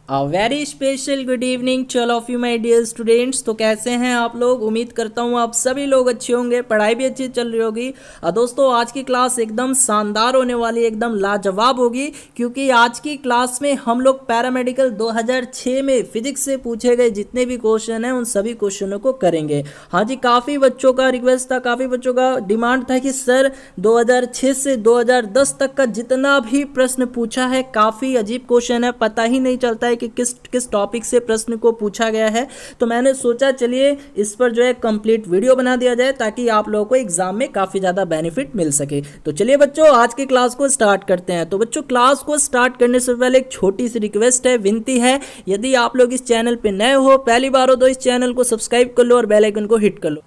Very special good evening to all of you my dear students. तो कैसे हैं आप लोग? उम्मीद करता हूँ आप सभी लोग अच्छे होंगे, पढ़ाई भी अच्छी चल रही होगी। दोस्तों आज की क्लास एकदम शानदार होने वाली, एकदम लाजवाब होगी, क्योंकि आज की क्लास में हम लोग पैरामेडिकल 2006 में फिजिक्स से पूछे गए जितने भी क्वेश्चन हैं उन सभी क्वेश्चनों को करेंगे। हाँ जी, काफ़ी बच्चों का रिक्वेस्ट था, काफ़ी बच्चों का डिमांड था कि सर 2006 से 2010 तक का जितना भी प्रश्न पूछा है काफ़ी अजीब क्वेश्चन है, पता ही नहीं चलता है कि किस किस टॉपिक से प्रश्न को पूछा गया है। तो मैंने सोचा चलिए इस पर जो है कंप्लीट वीडियो बना दिया जाए ताकि आप लोगों को एग्जाम में काफ़ी ज़्यादा बेनिफिट मिल सके। तो चलिए बच्चों आज की क्लास को स्टार्ट करते हैं। तो बच्चों क्लास को स्टार्ट करने से पहले एक छोटी सी रिक्वेस्ट है, विनती है, यदि आप लोग इस चैनल पर नए हो, पहली बार हो, तो इस चैनल को सब्सक्राइब कर लो और बेल आइकन को हिट कर लो।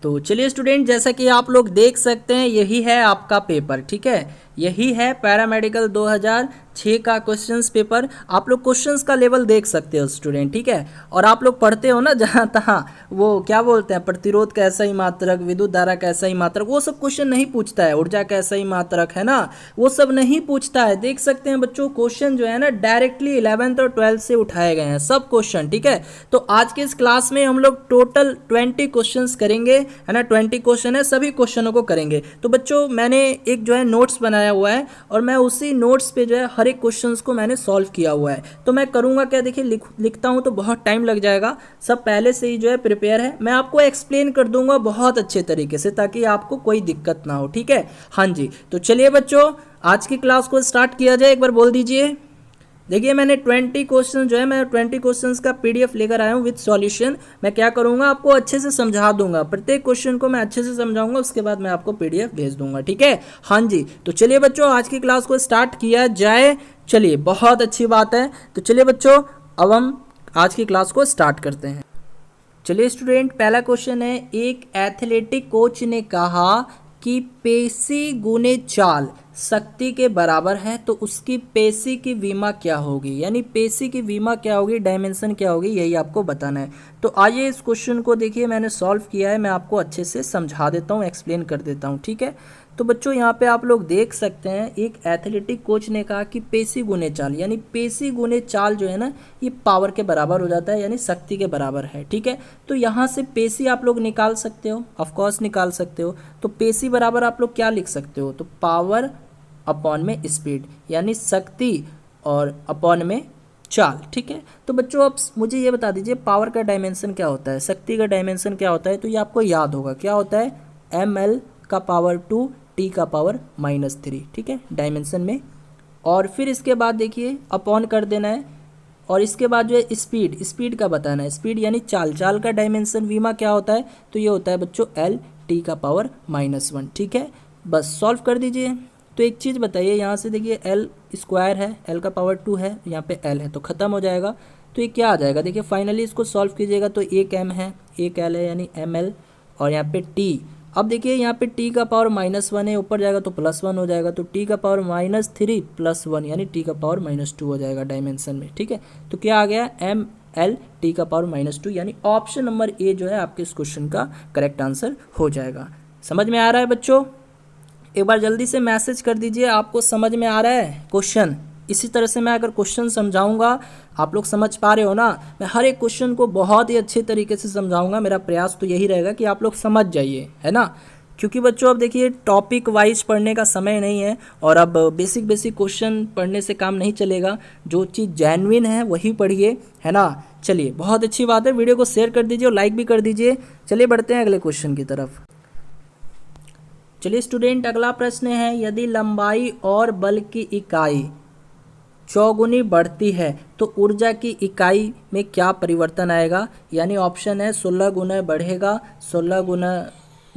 तो चलिए स्टूडेंट, जैसा कि आप लोग देख सकते हैं यही है आपका पेपर, ठीक है, यही है पैरामेडिकल 2006 का क्वेश्चंस पेपर। आप लोग क्वेश्चंस का लेवल देख सकते हो स्टूडेंट, ठीक है। और आप लोग पढ़ते हो ना जहाँ तहाँ, वो क्या बोलते हैं, प्रतिरोध का ऐसा ही मात्रक, विद्युत धारा का ऐसा ही मात्रक, वो सब क्वेश्चन नहीं पूछता है। ऊर्जा का ऐसा ही मात्रक है ना, वो सब नहीं पूछता है। देख सकते हैं बच्चों क्वेश्चन जो है ना डायरेक्टली 11th और 12th से उठाए गए हैं सब क्वेश्चन, ठीक है। तो आज के इस क्लास में हम लोग टोटल 20 क्वेश्चन करेंगे, है ना, 20 क्वेश्चन है, सभी क्वेश्चनों को करेंगे। तो बच्चों मैंने एक जो है नोट्स बनाया हुआ है और मैं उसी नोट्स पे जो है हर एक क्वेश्चंस को मैंने सॉल्व किया हुआ है। तो मैं करूंगा क्या, देखिए लिखता हूं तो बहुत टाइम लग जाएगा, सब पहले से ही जो है प्रिपेयर है, मैं आपको एक्सप्लेन कर दूंगा बहुत अच्छे तरीके से ताकि आपको कोई दिक्कत ना हो, ठीक है। हाँ जी, तो चलिए बच्चों आज की क्लास को स्टार्ट किया जाए। एक बार बोल दीजिए। देखिए मैंने 20 क्वेश्चन जो है, मैं 20 क्वेश्चंस का पीडीएफ लेकर आया हूँ विद सॉल्यूशन। मैं क्या करूँगा, आपको अच्छे से समझा दूंगा, प्रत्येक क्वेश्चन को मैं अच्छे से समझाऊंगा, उसके बाद मैं आपको पीडीएफ भेज दूंगा, ठीक है। हाँ जी, तो चलिए बच्चों आज की क्लास को स्टार्ट किया जाए। चलिए बहुत अच्छी बात है। तो चलिए बच्चों अब हम आज की क्लास को स्टार्ट करते हैं। चलिए स्टूडेंट, पहला क्वेश्चन है, एक एथलेटिक कोच ने कहा कि पेशी गुने चाल शक्ति के बराबर है, तो उसकी पेशी की विमा क्या होगी, यानी पेशी की विमा क्या होगी, डायमेंशन क्या होगी, यही आपको बताना है। तो आइए इस क्वेश्चन को देखिए, मैंने सॉल्व किया है, मैं आपको अच्छे से समझा देता हूँ, एक्सप्लेन कर देता हूँ, ठीक है। तो बच्चों यहाँ पे आप लोग देख सकते हैं, एक एथलेटिक कोच ने कहा कि पेशी गुने चाल, यानी पेशी गुने चाल जो है ना ये पावर के बराबर हो जाता है, यानी शक्ति के बराबर है, ठीक है। तो यहाँ से पेशी आप लोग निकाल सकते हो, ऑफकोर्स निकाल सकते हो। तो पेशी बराबर आप लोग क्या लिख सकते हो, तो पावर अपॉन में स्पीड, यानी शक्ति और अपॉन में चाल, ठीक है। तो बच्चों आप मुझे ये बता दीजिए पावर का डायमेंशन क्या होता है, शक्ति का डायमेंशन क्या होता है। तो ये आपको याद होगा, क्या होता है, ml का पावर 2 t का पावर -3, ठीक है, डायमेंशन में। और फिर इसके बाद देखिए अपॉन कर देना है, और इसके बाद जो है स्पीड, स्पीड का बताना है, स्पीड यानी चाल, चाल का डायमेंशन विमा क्या होता है, तो ये होता है बच्चों l t का पावर -1, ठीक है। बस सॉल्व कर दीजिए। तो एक चीज़ बताइए, यहाँ से देखिए l स्क्वायर है, l का पावर 2 है, यहाँ पे l है, तो ख़त्म हो जाएगा। तो ये क्या आ जाएगा, देखिए फाइनली इसको सॉल्व कीजिएगा तो एक m है, एक l है, यानी ml, और यहाँ पे t। अब देखिए यहाँ पे t का पावर -1 है, ऊपर जाएगा तो +1 हो जाएगा, तो t का पावर -3 + 1 यानी t का पावर -2 हो जाएगा डायमेंशन में, ठीक है। तो क्या आ गया, ml t का पावर -2, यानी ऑप्शन नंबर ए जो है आपके इस क्वेश्चन का करेक्ट आंसर हो जाएगा। समझ में आ रहा है बच्चों? एक बार जल्दी से मैसेज कर दीजिए आपको समझ में आ रहा है क्वेश्चन। इसी तरह से मैं अगर क्वेश्चन समझाऊंगा, आप लोग समझ पा रहे हो ना, मैं हर एक क्वेश्चन को बहुत ही अच्छे तरीके से समझाऊंगा। मेरा प्रयास तो यही रहेगा कि आप लोग समझ जाइए, है ना। क्योंकि बच्चों अब देखिए टॉपिक वाइज पढ़ने का समय नहीं है, और अब बेसिक बेसिक क्वेश्चन पढ़ने से काम नहीं चलेगा, जो चीज़ जेन्युइन है वही पढ़िए, है ना। चलिए बहुत अच्छी बात है, वीडियो को शेयर कर दीजिए और लाइक भी कर दीजिए। चलिए बढ़ते हैं अगले क्वेश्चन की तरफ। चलिए स्टूडेंट अगला प्रश्न है, यदि लंबाई और बल की इकाई चौगुनी बढ़ती है तो ऊर्जा की इकाई में क्या परिवर्तन आएगा, यानी ऑप्शन है 16 गुना बढ़ेगा, 16 गुना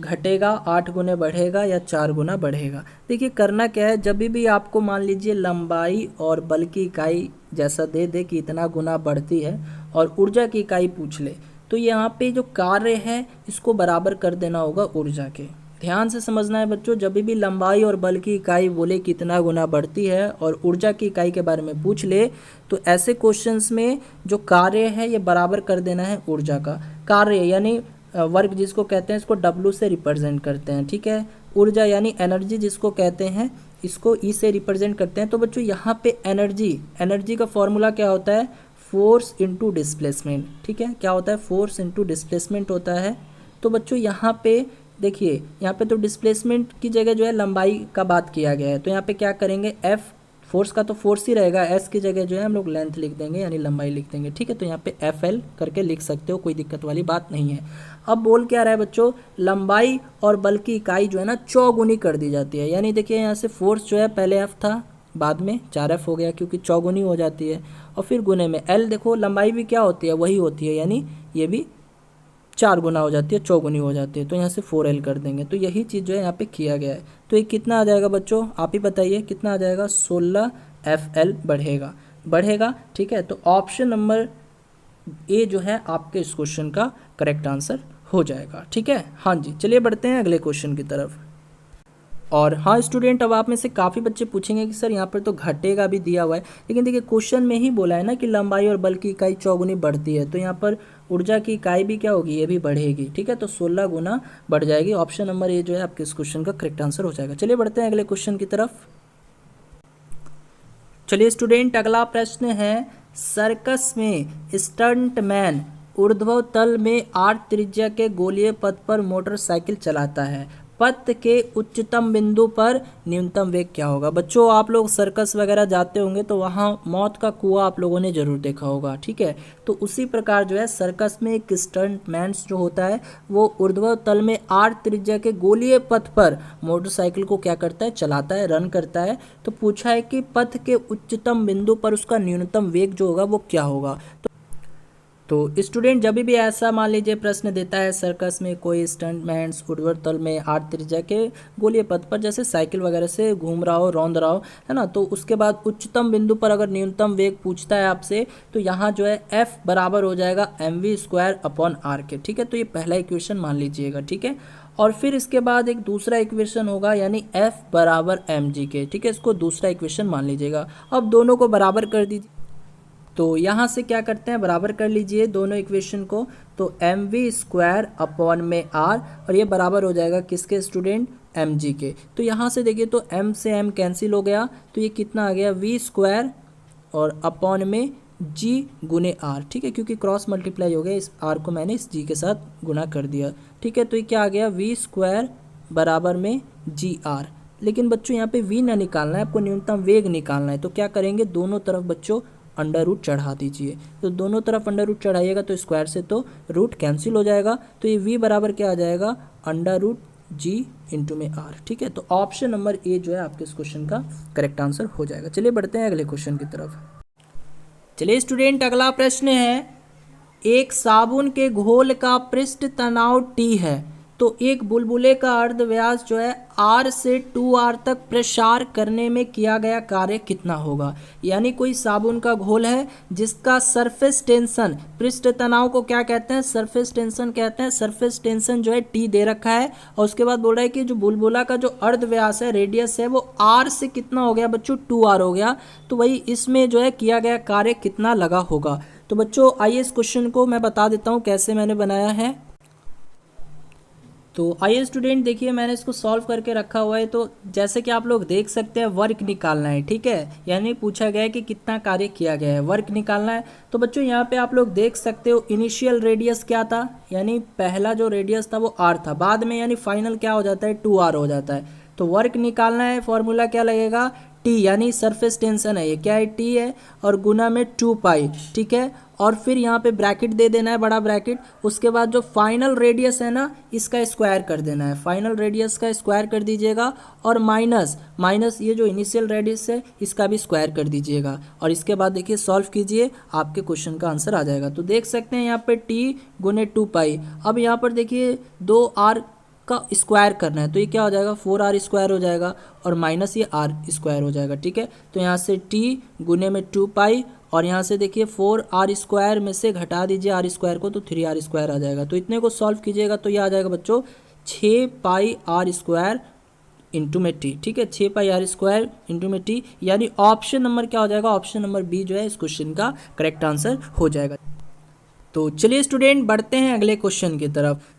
घटेगा, 8 गुना बढ़ेगा या 4 गुना बढ़ेगा। देखिए करना क्या है, जब भी आपको मान लीजिए लंबाई और बल की इकाई जैसा दे दे कि इतना गुना बढ़ती है और ऊर्जा की इकाई पूछ ले, तो यहाँ पे जो कार्य है इसको बराबर कर देना होगा ऊर्जा के। ध्यान से समझना है बच्चों, जब भी लंबाई और बल की इकाई बोले कितना गुना बढ़ती है और ऊर्जा की इकाई के बारे में पूछ ले, तो ऐसे क्वेश्चंस में जो कार्य है ये बराबर कर देना है ऊर्जा का। कार्य यानी वर्क जिसको कहते हैं, इसको W से रिप्रेजेंट करते हैं, ठीक है। ऊर्जा यानी एनर्जी जिसको कहते हैं, इसको E से रिप्रेजेंट करते हैं। तो बच्चों यहाँ पे एनर्जी, एनर्जी का फॉर्मूला क्या होता है, फोर्स इनटू डिस्प्लेसमेंट। ठीक है, क्या होता है, फोर्स इनटू डिस्प्लेसमेंट होता है। तो बच्चों यहाँ पे देखिए, यहाँ पे तो डिस्प्लेसमेंट की जगह जो है लंबाई का बात किया गया है, तो यहाँ पे क्या करेंगे, एफ फोर्स का तो फोर्स ही रहेगा, एस की जगह जो है हम लोग लेंथ लिख देंगे यानी लंबाई लिख देंगे। ठीक है, तो यहाँ पे एफ एल करके लिख सकते हो, कोई दिक्कत वाली बात नहीं है। अब बोल क्या रहा है बच्चों, लंबाई और बल की इकाई जो है ना चौगुनी कर दी जाती है। यानी देखिए यहाँ से फोर्स जो है पहले एफ था, बाद में 4F हो गया क्योंकि चौगुनी हो जाती है, और फिर गुने में एल, देखो लंबाई भी क्या होती है, वही होती है, यानी ये भी 4 गुना हो जाती है, चौगुनी हो जाती है, तो यहाँ से 4L कर देंगे। तो यही चीज़ जो है यहाँ पे किया गया है। तो ये कितना आ जाएगा बच्चों, आप ही बताइए कितना आ जाएगा, 16FL बढ़ेगा। ठीक है, तो ऑप्शन नंबर ए जो है आपके इस क्वेश्चन का करेक्ट आंसर हो जाएगा। ठीक है, हाँ जी, चलिए बढ़ते हैं अगले क्वेश्चन की तरफ। और हाँ स्टूडेंट, अब आप में से काफ़ी बच्चे पूछेंगे कि सर यहाँ पर तो घटेगा भी दिया हुआ है, लेकिन देखिए क्वेश्चन में ही बोला है ना कि लंबाई और बल की इकाई चौगुनी बढ़ती है, तो यहाँ पर ऊर्जा की इकाई भी क्या होगी, ये भी बढ़ेगी। ठीक है, तो 16 गुना बढ़ जाएगी। ऑप्शन नंबर ए जो है आपके इस क्वेश्चन का करेक्ट आंसर हो जाएगा। चलिए बढ़ते हैं अगले क्वेश्चन की तरफ। चलिए स्टूडेंट, अगला प्रश्न है, सर्कस में स्टंटमैन ऊर्ध्व तल में 8 त्रिज्या के गोलीय पथ पर मोटरसाइकिल चलाता है, पथ के उच्चतम बिंदु पर न्यूनतम वेग क्या होगा। बच्चों आप लोग सर्कस वगैरह जाते होंगे तो वहाँ मौत का कुआं आप लोगों ने जरूर देखा होगा। ठीक है, तो उसी प्रकार जो है सर्कस में एक स्टंटमैन जो होता है वो ऊर्ध्व तल में 8 त्रिज्या के गोलीय पथ पर मोटरसाइकिल को क्या करता है, चलाता है, रन करता है। तो पूछा है कि पथ के उच्चतम बिंदु पर उसका न्यूनतम वेग जो होगा वो क्या होगा। तो स्टूडेंट जब भी ऐसा मान लीजिए प्रश्न देता है, सर्कस में कोई स्टंटमैन ऊर्ध्व तल में 8 त्रिज्या के गोलीय पथ पर जैसे साइकिल वगैरह से घूम रहा हो, रौंद रहा हो, है ना, तो उसके बाद उच्चतम बिंदु पर अगर न्यूनतम वेग पूछता है आपसे, तो यहाँ जो है F बराबर हो जाएगा mv² r के। ठीक है, तो ये पहला इक्वेशन मान लीजिएगा। ठीक है, और फिर इसके बाद एक दूसरा इक्वेशन होगा यानी F बराबर mg के। ठीक है, इसको दूसरा इक्वेशन मान लीजिएगा। अब दोनों को बराबर कर दीजिए, तो यहाँ से क्या करते हैं, बराबर कर लीजिए दोनों इक्वेशन को, तो mv² r, और ये बराबर हो जाएगा किसके स्टूडेंट, mg के। तो यहाँ से देखिए, तो m से m कैंसिल हो गया, तो ये कितना आ गया, v² और अपॉन में g गुने r। ठीक है, क्योंकि क्रॉस मल्टीप्लाई हो गया, इस r को मैंने इस g के साथ गुना कर दिया। ठीक है, तो ये क्या आ गया, v² बराबर में gr। लेकिन बच्चों यहाँ पे v ना निकालना है, आपको न्यूनतम वेग निकालना है, तो क्या करेंगे, दोनों तरफ बच्चों अंडर रूट चढ़ा दीजिए। तो दोनों तरफ अंडर रूट चढ़ाइएगा तो स्क्वायर से तो रूट कैंसिल हो जाएगा, तो ये v बराबर क्या आ जाएगा, √g इंटू में r। ठीक है, तो ऑप्शन नंबर ए जो है आपके इस क्वेश्चन का करेक्ट आंसर हो जाएगा। चलिए बढ़ते हैं अगले क्वेश्चन की तरफ। चलिए स्टूडेंट, अगला प्रश्न है, एक साबुन के घोल का पृष्ठ तनाव T है, तो एक बुलबुले का अर्ध व्यास जो है R से 2R तक प्रसार करने में किया गया कार्य कितना होगा। यानी कोई साबुन का घोल है जिसका सरफेस टेंशन, पृष्ठ तनाव को क्या कहते हैं, सरफेस टेंशन कहते हैं। सरफेस टेंशन जो है T दे रखा है, और उसके बाद बोल रहा है कि जो बुलबुला का जो अर्ध व्यास है, रेडियस है, वो R से कितना हो गया बच्चों, 2R हो गया। तो वही इसमें जो है किया गया कार्य कितना लगा होगा। तो बच्चों आइए इस क्वेश्चन को मैं बता देता हूँ कैसे मैंने बनाया है। तो आइए स्टूडेंट देखिए, मैंने इसको सॉल्व करके रखा हुआ है। तो जैसे कि आप लोग देख सकते हैं, वर्क निकालना है। ठीक है, यानी पूछा गया है कि कितना कार्य किया गया है, वर्क निकालना है। तो बच्चों यहाँ पे आप लोग देख सकते हो, इनिशियल रेडियस क्या था, यानी पहला जो रेडियस था वो r था, बाद में यानी फाइनल क्या हो जाता है, 2r हो जाता है। तो वर्क निकालना है, फॉर्मूला क्या लगेगा, T यानी सरफेस टेंशन है, ये क्या है, T है, और गुना में 2π। ठीक है, और फिर यहाँ पे ब्रैकेट दे देना है, बड़ा ब्रैकेट। उसके बाद जो फाइनल रेडियस है ना, इसका स्क्वायर कर देना है, फाइनल रेडियस का स्क्वायर कर दीजिएगा, और माइनस ये जो इनिशियल रेडियस है इसका भी स्क्वायर कर दीजिएगा। और इसके बाद देखिए सॉल्व कीजिए, आपके क्वेश्चन का आंसर आ जाएगा। तो देख सकते हैं यहाँ पे T गुने 2π। अब यहाँ पर देखिए 2r का स्क्वायर करना है, तो ये क्या हो जाएगा, 4r स्क्वायर हो जाएगा, और माइनस ये r स्क्वायर हो जाएगा। ठीक है, तो यहाँ से T गुने में 2π, और यहाँ से देखिए 4r स्क्वायर में से घटा दीजिए r स्क्वायर को, तो 3r स्क्वायर आ जाएगा। तो इतने को सॉल्व कीजिएगा तो ये आ जाएगा बच्चों 6πr स्क्वायर इंटू में T। ठीक है, 6πr स्क्वायर इंटू में T, यानी ऑप्शन नंबर क्या हो जाएगा, ऑप्शन नंबर बी जो है इस क्वेश्चन का करेक्ट आंसर हो जाएगा। तो चलिए स्टूडेंट बढ़ते हैं अगले क्वेश्चन की तरफ।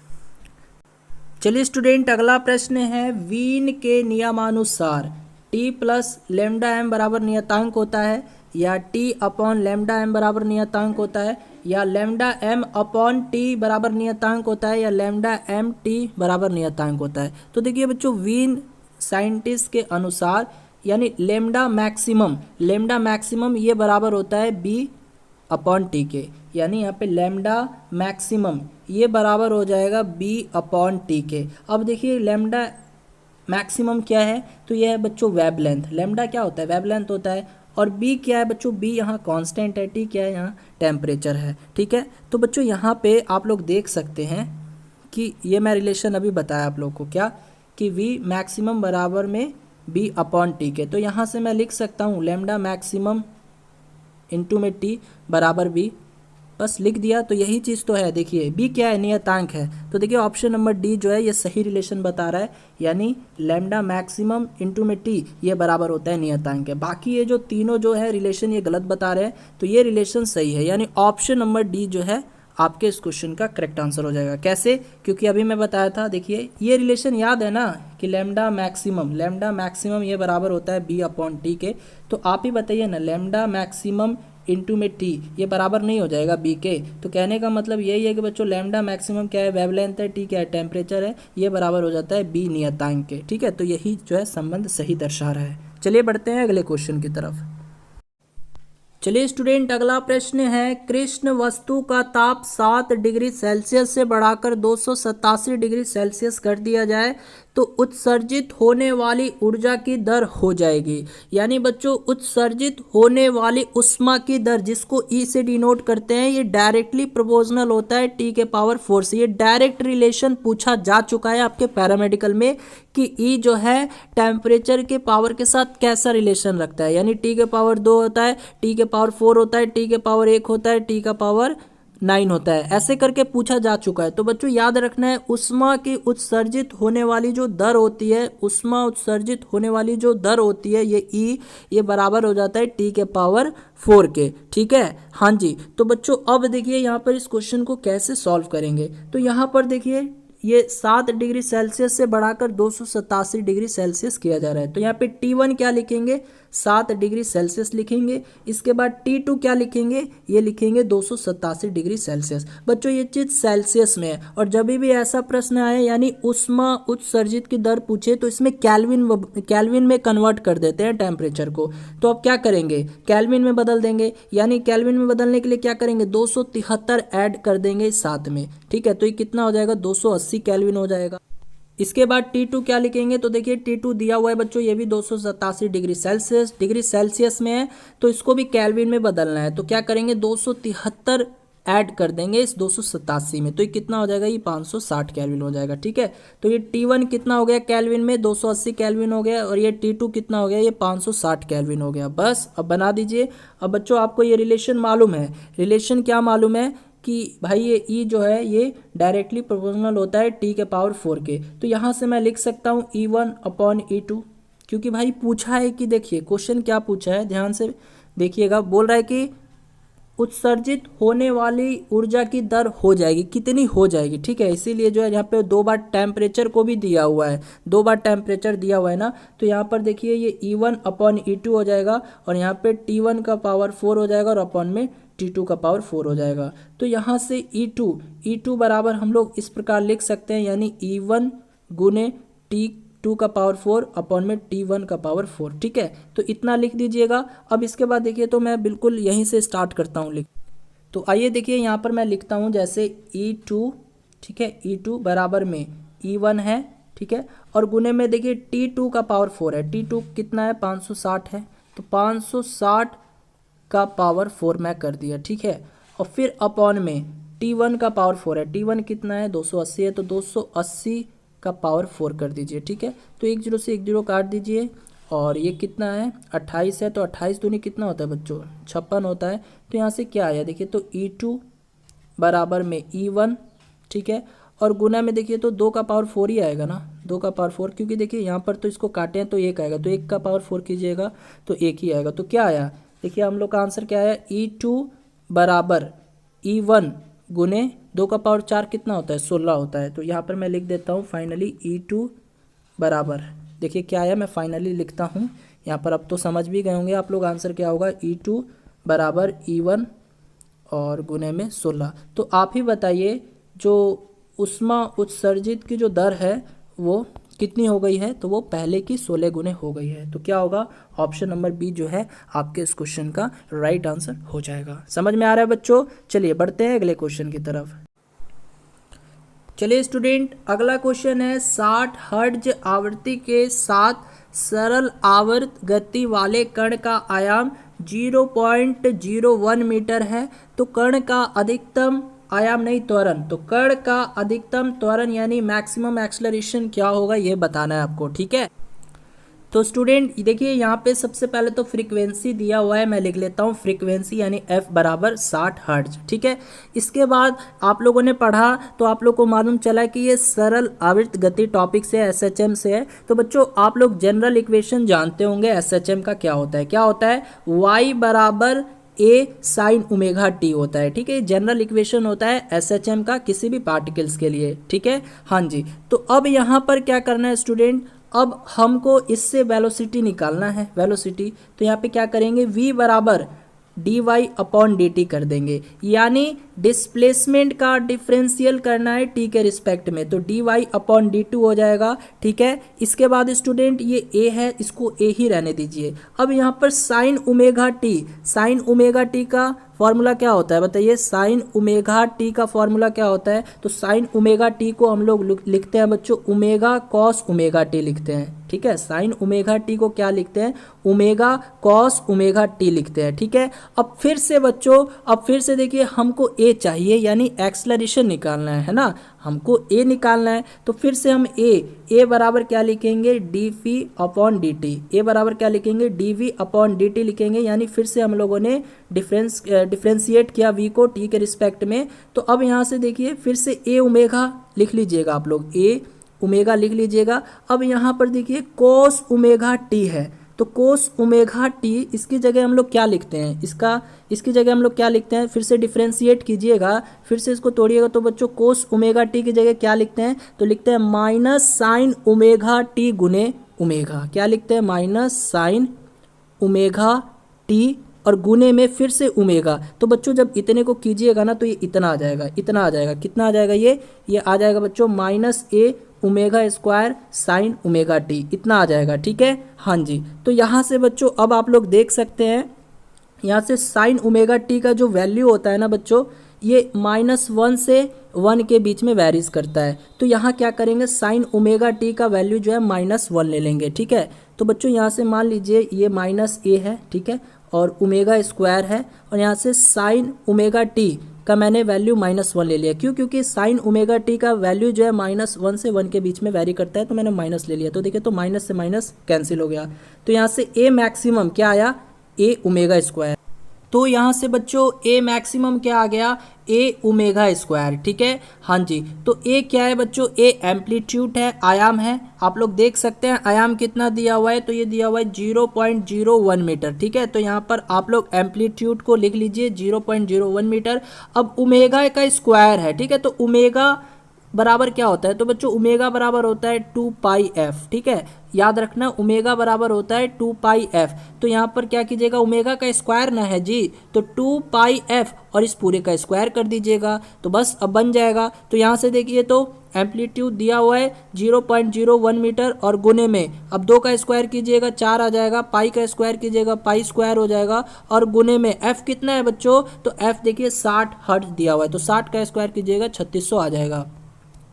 चलिए स्टूडेंट, अगला प्रश्न है, वीन के नियमानुसार T प्लस λm बराबर नियतांक होता है, या टी अपॉन लेमडा एम बराबर नियतांक होता है, या लेमडा एम अपॉन टी बराबर नियतांक होता है, या लेमडा एम टी बराबर नियतांक होता है। तो देखिए बच्चों, वीन साइंटिस्ट के अनुसार यानी लेमडा मैक्सिमम ये बराबर होता है बी अपॉन टी के, यानी यहाँ पे लेमडा मैक्सिमम ये बराबर हो जाएगा बी अपॉन टी के। अब देखिए लेमडा मैक्सिमम क्या है, तो यह है बच्चों वेवलेंथ। लेमडा क्या होता है, वेवलेंथ होता है। और बी क्या है बच्चों, बी यहाँ कांस्टेंट है, टी क्या है, यहाँ टेम्परेचर है। ठीक है, तो बच्चों यहाँ पे आप लोग देख सकते हैं कि ये मैं रिलेशन अभी बताया आप लोग को, क्या कि वी मैक्सिमम बराबर में बी अपॉन टी के। तो यहाँ से मैं लिख सकता हूँ लेमडा मैक्सिमम इंटू में टी बराबर बी, बस लिख दिया। तो यही चीज़ तो है, देखिए बी क्या है, नियतांक है। तो देखिए ऑप्शन नंबर डी जो है ये सही रिलेशन बता रहा है, यानी लेमडा मैक्सिमम इंटू में टी ये बराबर होता है नियतांक है। बाकी ये जो तीनों जो है रिलेशन ये गलत बता रहे हैं, तो ये रिलेशन सही है, यानी ऑप्शन नंबर डी जो है आपके इस क्वेश्चन का करेक्ट आंसर हो जाएगा। कैसे, क्योंकि अभी मैं बताया था, देखिए ये रिलेशन याद है ना कि लेमडा मैक्सिमम ये बराबर होता है बी अपॉन टी के। तो आप ही बताइए ना, लेमडा मैक्सिमम इंटू में टी ये बराबर नहीं हो जाएगा बी के। तो कहने का मतलब यही है कि बच्चों लेमडा मैक्सिमम क्या है, वेवलेंथ है, टी क्या है, टेम्परेचर है, ये बराबर हो जाता है बी नियतांक के। ठीक है, तो यही जो है संबंध सही दर्शा रहा है। चलिए बढ़ते हैं अगले क्वेश्चन की तरफ। चलिए स्टूडेंट, अगला प्रश्न है, कृष्ण वस्तु का ताप 7 डिग्री सेल्सियस से बढ़ाकर 287 डिग्री सेल्सियस कर दिया जाए तो उत्सर्जित होने वाली ऊर्जा की दर हो जाएगी। यानी बच्चों उत्सर्जित होने वाली उष्मा की दर, जिसको ई से डिनोट करते हैं, ये डायरेक्टली प्रोपोर्शनल होता है टी के पावर 4 से। ये डायरेक्ट रिलेशन पूछा जा चुका है आपके पैरामेडिकल में कि ई जो है टेम्परेचर के पावर के साथ कैसा रिलेशन रखता है। यानी टी के पावर 2 होता है, टी के पावर 4 होता है, टी के पावर 1 होता है, टी का पावर 9 होता है, ऐसे करके पूछा जा चुका है। तो बच्चों याद रखना है, उष्मा की उत्सर्जित होने वाली जो दर होती है, उष्मा उत्सर्जित होने वाली जो दर होती है, ये ई ये बराबर हो जाता है टी के पावर 4 के। ठीक है, हाँ जी। तो बच्चों अब देखिए यहाँ पर इस क्वेश्चन को कैसे सॉल्व करेंगे। तो यहाँ पर देखिए ये 7 डिग्री सेल्सियस से बढ़ाकर 287 डिग्री सेल्सियस किया जा रहा है। तो यहाँ पे T1 क्या लिखेंगे, 7 डिग्री सेल्सियस लिखेंगे। इसके बाद T2 क्या लिखेंगे, ये लिखेंगे 287 डिग्री सेल्सियस। बच्चों ये चीज़ सेल्सियस में है, और जब भी ऐसा प्रश्न आए यानी उष्मा उत्सर्जित की दर पूछे तो इसमें कैल्विन में कन्वर्ट कर देते हैं टेम्परेचर को। तो अब क्या करेंगे, कैल्विन में बदल देंगे। यानी कैल्विन में बदलने के लिए क्या करेंगे, 273 ऐड कर देंगे इस साथ में। ठीक है, तो ये कितना हो जाएगा, 280 कैल्विन हो जाएगा। इसके बाद T2 क्या लिखेंगे, तो देखिए T2 दिया हुआ है बच्चों, ये भी 287 डिग्री सेल्सियस में है, तो इसको भी कैल्विन में बदलना है। तो क्या करेंगे, 273 ऐड कर देंगे इस 287 में, तो ये कितना हो जाएगा, ये 560 कैल्विन हो जाएगा। ठीक है, तो ये T1 कितना हो गया कैल्विन में, 280 कैल्विन हो गया, और ये T2 कितना हो गया, ये 560 कैल्विन हो गया। बस अब बना दीजिए। अब बच्चों आपको ये रिलेशन मालूम है, रिलेशन क्या मालूम है कि भाई ये ई जो है ये डायरेक्टली प्रोपोर्शनल होता है टी के पावर 4 के। तो यहाँ से मैं लिख सकता हूँ E1 अपॉन E2, क्योंकि भाई पूछा है कि, देखिए क्वेश्चन क्या पूछा है, ध्यान से देखिएगा। बोल रहा है कि उत्सर्जित होने वाली ऊर्जा की दर हो जाएगी, कितनी हो जाएगी। ठीक है, इसीलिए जो है यहाँ पे 2 बार टेम्परेचर को भी दिया हुआ है, 2 बार टेम्परेचर दिया हुआ है ना। तो यहाँ पर देखिए ये E1 अपॉन E2 हो जाएगा, और यहाँ पे T1 का पावर 4 हो जाएगा, और अपॉन में T2 का पावर 4 हो जाएगा। तो यहाँ से E2 बराबर हम लोग इस प्रकार लिख सकते हैं, यानी E1 गुने T2 का पावर 4 अपॉन में T1 का पावर 4। ठीक है, तो इतना लिख दीजिएगा। अब इसके बाद देखिए, तो मैं बिल्कुल यहीं से स्टार्ट करता हूँ लिख। तो आइए देखिए यहाँ पर मैं लिखता हूँ जैसे E2, ठीक है, E2 बराबर में E1 है, ठीक है, और गुने में देखिए T2 का पावर 4 है। T2 कितना है, 560 है, तो 560 का पावर 4 मैं कर दिया। ठीक है, और फिर अपॉन में T1 का पावर 4 है। T1 कितना है, 280 है, तो 280 का पावर 4 कर दीजिए। ठीक है, तो 1 0 से 1 0 काट दीजिए, और ये कितना है, 28 है, तो 28 दूनी कितना होता है बच्चों, 56 होता है। तो यहाँ से क्या आया, देखिए तो E2 बराबर में E1, ठीक है, और गुना में देखिए तो 2 का पावर 4 ही आएगा ना, 2 का पावर 4, क्योंकि देखिए यहाँ पर तो इसको काटे हैं तो 1 आएगा, तो 1 का पावर 4 कीजिएगा तो 1 ही आएगा। तो क्या आया, देखिए हम लोग का आंसर क्या है, E2 बराबर E1 गुने 2 का पावर 4 कितना होता है, 16 होता है। तो यहाँ पर मैं लिख देता हूँ फाइनली E2 बराबर, देखिए क्या आया, मैं फाइनली लिखता हूँ यहाँ पर अब तो समझ भी गए होंगे आप लोग, आंसर क्या होगा E2 बराबर E1 और गुने में 16। तो आप ही बताइए जो उष्मा उत्सर्जित की जो दर है वो कितनी हो गई है, तो वो पहले की 16 गुने हो गई है। तो क्या होगा, ऑप्शन नंबर बी जो है आपके इस क्वेश्चन का राइट आंसर हो जाएगा। समझ में आ रहा है बच्चों? चलिए बढ़ते हैं अगले क्वेश्चन की तरफ। चलिए स्टूडेंट, अगला क्वेश्चन है 60 हर्ट्ज आवृत्ति के साथ सरल आवर्त गति वाले कण का आयाम 0.01 मीटर है। तो कण का अधिकतम आयाम नहीं, त्वरण, तो कण का अधिकतम त्वरण यानी मैक्सिमम एक्सेलरेशन क्या होगा ये बताना है आपको। ठीक है, तो स्टूडेंट देखिए यहाँ पे सबसे पहले तो फ्रीक्वेंसी दिया हुआ है, मैं लिख लेता हूँ फ्रीक्वेंसी यानी f बराबर 60 हर्ट्ज। ठीक है, इसके बाद आप लोगों ने पढ़ा तो आप लोग को मालूम चला कि ये सरल आवर्त गति टॉपिक से SHM से है। तो बच्चों आप लोग जनरल इक्वेशन जानते होंगे SHM का क्या होता है। क्या होता है, y बराबर a साइन ओमेगा टी होता है। ठीक है, जनरल इक्वेशन होता है SHM का किसी भी पार्टिकल्स के लिए। ठीक है, हाँ जी। तो अब यहाँ पर क्या करना है स्टूडेंट, अब हमको इससे वेलोसिटी निकालना है, वेलोसिटी। तो यहाँ पे क्या करेंगे, v बराबर dy अपॉन dt कर देंगे, यानी डिस्प्लेसमेंट का डिफरेंशियल करना है t के रिस्पेक्ट में, तो dy अपॉन dt हो जाएगा। ठीक है, इसके बाद स्टूडेंट ये a है, इसको a ही रहने दीजिए। अब यहाँ पर साइन ओमेगा टी का फॉर्मूला क्या होता है बताइए, साइन ओमेगा टी का फॉर्मूला क्या होता है। तो साइन ओमेगा टी को हम लोग लिखते हैं बच्चों ओमेगा कॉस ओमेगा टी लिखते हैं। ठीक है, साइन ओमेगा टी को क्या लिखते हैं, ओमेगा कॉस ओमेगा टी लिखते हैं। ठीक है, अब फिर से बच्चों, अब फिर से देखिए हमको ए चाहिए यानी एक्सलरेशन निकालना है ना, हमको ए निकालना है। तो फिर से हम ए बराबर क्या लिखेंगे, d v upon d t, a बराबर क्या लिखेंगे, d v upon d t लिखेंगे, यानी फिर से हम लोगों ने डिफ्रेंशिएट किया वी को टी के रिस्पेक्ट में। तो अब यहाँ से देखिए फिर से ए ओमेगा लिख लीजिएगा आप लोग, ए ओमेगा लिख लीजिएगा। अब यहाँ पर देखिए कोस ओमेगा टी है, तो कोस ओमेगा टी इसकी जगह हम लोग क्या लिखते हैं, इसकी जगह हम लोग क्या लिखते हैं, फिर से डिफ्रेंशिएट कीजिएगा, फिर से इसको तोड़िएगा। तो बच्चों कोस ओमेगा टी की जगह क्या लिखते हैं, तो लिखते हैं माइनस साइन ओमेगा टी गुने ओमेगा। क्या लिखते हैं, माइनस साइन ओमेगा टी और गुने में फिर से ओमेगा। तो बच्चों जब इतने को कीजिएगा ना तो ये इतना आ जाएगा, इतना आ जाएगा, कितना आ जाएगा ये आ जाएगा बच्चों minus a omega square sine omega t, इतना आ जाएगा। ठीक है, हाँ जी। तो यहाँ से बच्चों अब आप लोग देख सकते हैं, यहाँ से साइन ओमेगा टी का जो वैल्यू होता है ना बच्चों, ये -1 से 1 के बीच में वेरीज करता है। तो यहाँ क्या करेंगे, साइन ओमेगा टी का वैल्यू जो है -1 ले लेंगे। ठीक है, तो बच्चों यहाँ से मान लीजिए ये माइनस ए है, ठीक है, और ओमेगा स्क्वायर है, और यहाँ से साइन ओमेगा टी का मैंने वैल्यू -1 ले लिया। क्यों, क्योंकि साइन ओमेगा टी का वैल्यू जो है -1 से 1 के बीच में वैरी करता है, तो मैंने माइनस ले लिया। तो देखिए तो माइनस से माइनस कैंसिल हो गया। तो यहाँ से ए मैक्सिमम क्या आया, ए ओमेगा स्क्वायर। तो यहाँ से बच्चों ए मैक्सिमम क्या आ गया, ए ओमेगा स्क्वायर। ठीक है, हाँ जी। तो ए क्या है बच्चों, ए एम्पलीट्यूड है, आयाम है। आप लोग देख सकते हैं आयाम कितना दिया हुआ है, तो ये दिया हुआ है 0.01 मीटर। ठीक है, तो यहाँ पर आप लोग एम्पलीट्यूड को लिख लीजिए 0.01 मीटर। अब ओमेगा का स्क्वायर है, ठीक है, तो ओमेगा बराबर क्या होता है, तो बच्चों ओमेगा बराबर होता है 2 पाई एफ। ठीक है, याद रखना ओमेगा बराबर होता है 2 पाई एफ। तो यहाँ पर क्या कीजिएगा, ओमेगा का स्क्वायर ना है जी, तो 2 पाई एफ और इस पूरे का स्क्वायर कर दीजिएगा, तो बस अब बन जाएगा। तो यहाँ से देखिए तो एम्पलीट्यूड दिया हुआ है 0.01 मीटर और गुने में अब 2 का स्क्वायर कीजिएगा 4 आ जाएगा, पाई का स्क्वायर कीजिएगा पाई स्क्वायर हो जाएगा, और गुने में एफ कितना है बच्चों, तो एफ देखिए 60 हर्ट्ज दिया हुआ है, तो 60 का स्क्वायर कीजिएगा 3600 आ जाएगा।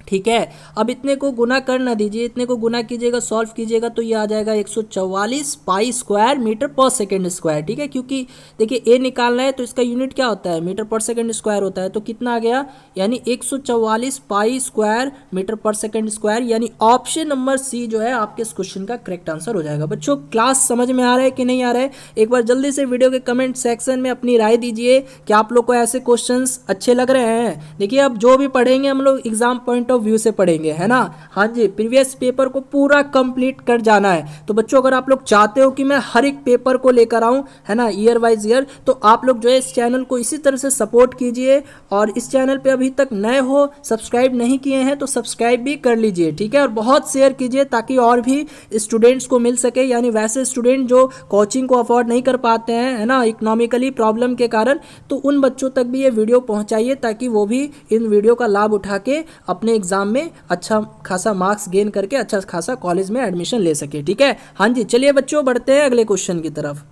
ठीक है, अब इतने को गुना कर ना दीजिए, इतने को गुना कीजिएगा, सॉल्व कीजिएगा, तो ये आ जाएगा 144 पाई स्क्वायर मीटर पर सेकंड स्क्वायर। ठीक है, क्योंकि देखिए ए निकालना है तो इसका यूनिट क्या होता है, मीटर पर सेकंड स्क्वायर होता है। तो कितना आ गया, यानी 144 पाई स्क्वायर मीटर पर सेकंड स्क्वायर, यानी ऑप्शन नंबर सी जो है आपके इस क्वेश्चन का करेक्ट आंसर हो जाएगा। बच्चों क्लास समझ में आ रहा है कि नहीं आ रहा है, एक बार जल्दी से वीडियो के कमेंट सेक्शन में अपनी राय दीजिए कि आप लोग को ऐसे क्वेश्चन अच्छे लग रहे हैं। देखिए अब जो भी पढ़ेंगे हम लोग exam point point of view से पढ़ेंगे, है ना। हाँ जी, प्रीवियस पेपर को पूरा कंप्लीट कर जाना है। तो बच्चों अगर आप लोग चाहते हो कि मैं हर एक पेपर को लेकर आऊँ, है ना, ईयर वाइज ईयर, तो आप लोग जो है इस चैनल को इसी तरह से सपोर्ट कीजिए। और इस चैनल पे अभी तक नए हो, सब्सक्राइब नहीं किए हैं तो सब्सक्राइब भी कर लीजिए, ठीक है। और बहुत शेयर कीजिए ताकि और भी स्टूडेंट्स को मिल सके, यानी वैसे स्टूडेंट जो कोचिंग को अफोर्ड नहीं कर पाते हैं, है ना, इकोनॉमिकली प्रॉब्लम के कारण, तो उन बच्चों तक भी ये वीडियो पहुंचाइए ताकि वो भी इन वीडियो का लाभ उठा के अपने एग्जाम में अच्छा खासा मार्क्स गेन करके अच्छा खासा कॉलेज में एडमिशन ले सके, ठीक है। हाँ जी, चलिए बच्चों बढ़ते हैं अगले क्वेश्चन की तरफ।